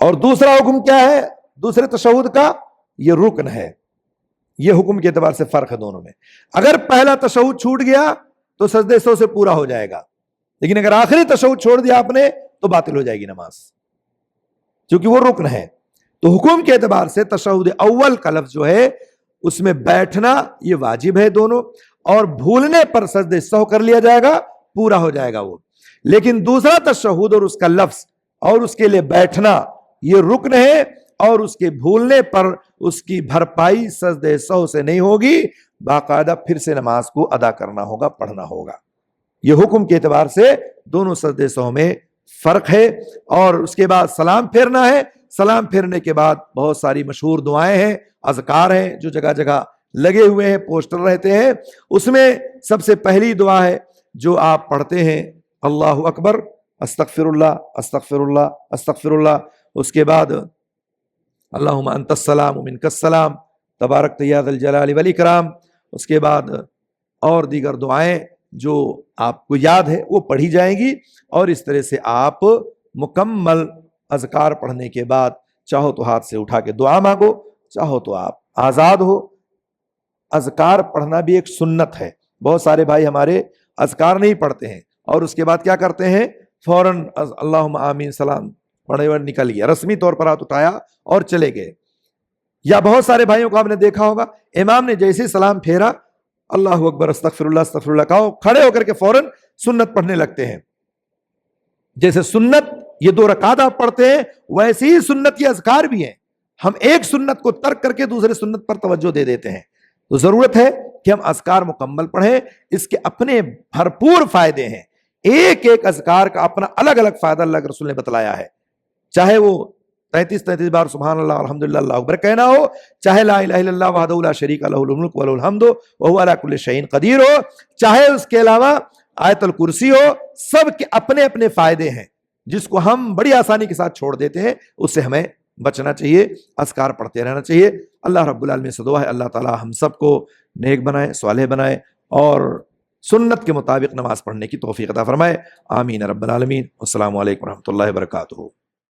اور دوسرا حکم کیا ہے دوسرے تشہد کا؟ یہ رکن ہے. یہ حکم کے اعتبار سے فرق ہے دونوں میں. اگر پہلا تشہد چھوٹ گیا تو سجدے سہو سے پورا ہو جائے گا، لیکن اگر آخری تشہد چھوڑ دیا آپ نے تو باطل ہو جائے گی نماز، کیونکہ وہ رکن ہے. تو حکم کے اعتبار سے تشہد اول کا لفظ جو ہے اس میں بیٹھنا یہ واجب ہے دونوں، اور بھولنے پر سجدے سہو کر لیا جائے گا، پورا ہو جائے گا وہ. لیکن دوسرا تشہد اور اس کا لفظ اور اس کے لیے بیٹھنا یہ رکن ہے، اور اس کے بھولنے پر اس کی بھرپائی سجدے سہو سے نہیں ہوگی، باقاعدہ پھر سے نماز کو ادا کرنا ہوگا، پڑھنا ہوگا. یہ حکم کے اعتبار سے دونوں سجدے سہو میں فرق ہے. اور اس کے بعد سلام پھیرنا ہے. سلام پھیرنے کے بعد بہت ساری مشہور دعائیں ہیں، اذکار ہیں جو جگہ جگہ لگے ہوئے ہیں، پوسٹر رہتے ہیں. اس میں سب سے پہلی دعا ہے جو آپ پڑھتے ہیں، اللہ اکبر، استغفر اللہ استغفر اللہ استغفر اللہ. اس کے بعد اللہم انت السلام ومنک السلام تبارکت یا ذا الجلال والاکرام. اس کے بعد اور دیگر دعائیں جو آپ کو یاد ہے وہ پڑھی جائیں گی، اور اس طرح سے آپ مکمل اذکار پڑھنے کے بعد چاہو تو ہاتھ سے اٹھا کے دعا مانگو، چاہو تو آپ آزاد ہو۔ اذکار پڑھنا بھی ایک سنت ہے۔ بہت سارے بھائی ہمارے اذکار نہیں پڑھتے ہیں اور اس کے بعد کیا کرتے ہیں، فوراً اللہم آمین سلام پڑھے ہوئے نکل گیا، رسمی طور پر ہاتھ اٹھایا اور چلے گئے۔ یا بہت سارے بھائیوں کو آپ نے دیکھا ہوگا، امام نے جیسے سلام پھیرا، اللہ اکبر استغفر اللہ کہو، کھڑے ہو کر کے فوراً سنت پڑھنے لگتے ہیں۔ جیسے سنت یہ 2 رکعت آپ پڑھتے ہیں، ویسے ہی سنت یہ اذکار بھی ہیں۔ ہم ایک سنت کو ترک کر کے دوسرے سنت پر توجہ دے دیتے ہیں۔ تو ضرورت ہے کہ ہم اذکار مکمل پڑھیں، اس کے اپنے بھرپور فائدے ہیں۔ ایک ایک اذکار کا اپنا الگ الگ فائدہ اللہ کے رسول نے بتلایا ہے، چاہے وہ 33 بار سبحان اللہ الحمدللہ اللہ اکبر کہنا ہو، چاہے لا الہ الا اللہ وحدہ لا شریک لہ الملک ولہ الحمد وہو علی کل شیء قدیر ہو، چاہے اس کے علاوہ آیت الکرسی ہو، سب کے اپنے اپنے فائدے ہیں جس کو ہم بڑی آسانی کے ساتھ چھوڑ دیتے ہیں۔ اس سے ہمیں بچنا چاہیے، اذکار پڑھتے رہنا چاہیے۔ اللہ رب العالمین سے دعا ہے اللہ تعالی ہم سب کو نیک بنائے، صالح بنائے اور سنت کے مطابق نماز پڑھنے کی توفیق عطا فرمائے۔ آمین رب العالمین۔ السلام علیکم ورحمۃ اللہ وبرکاتہ۔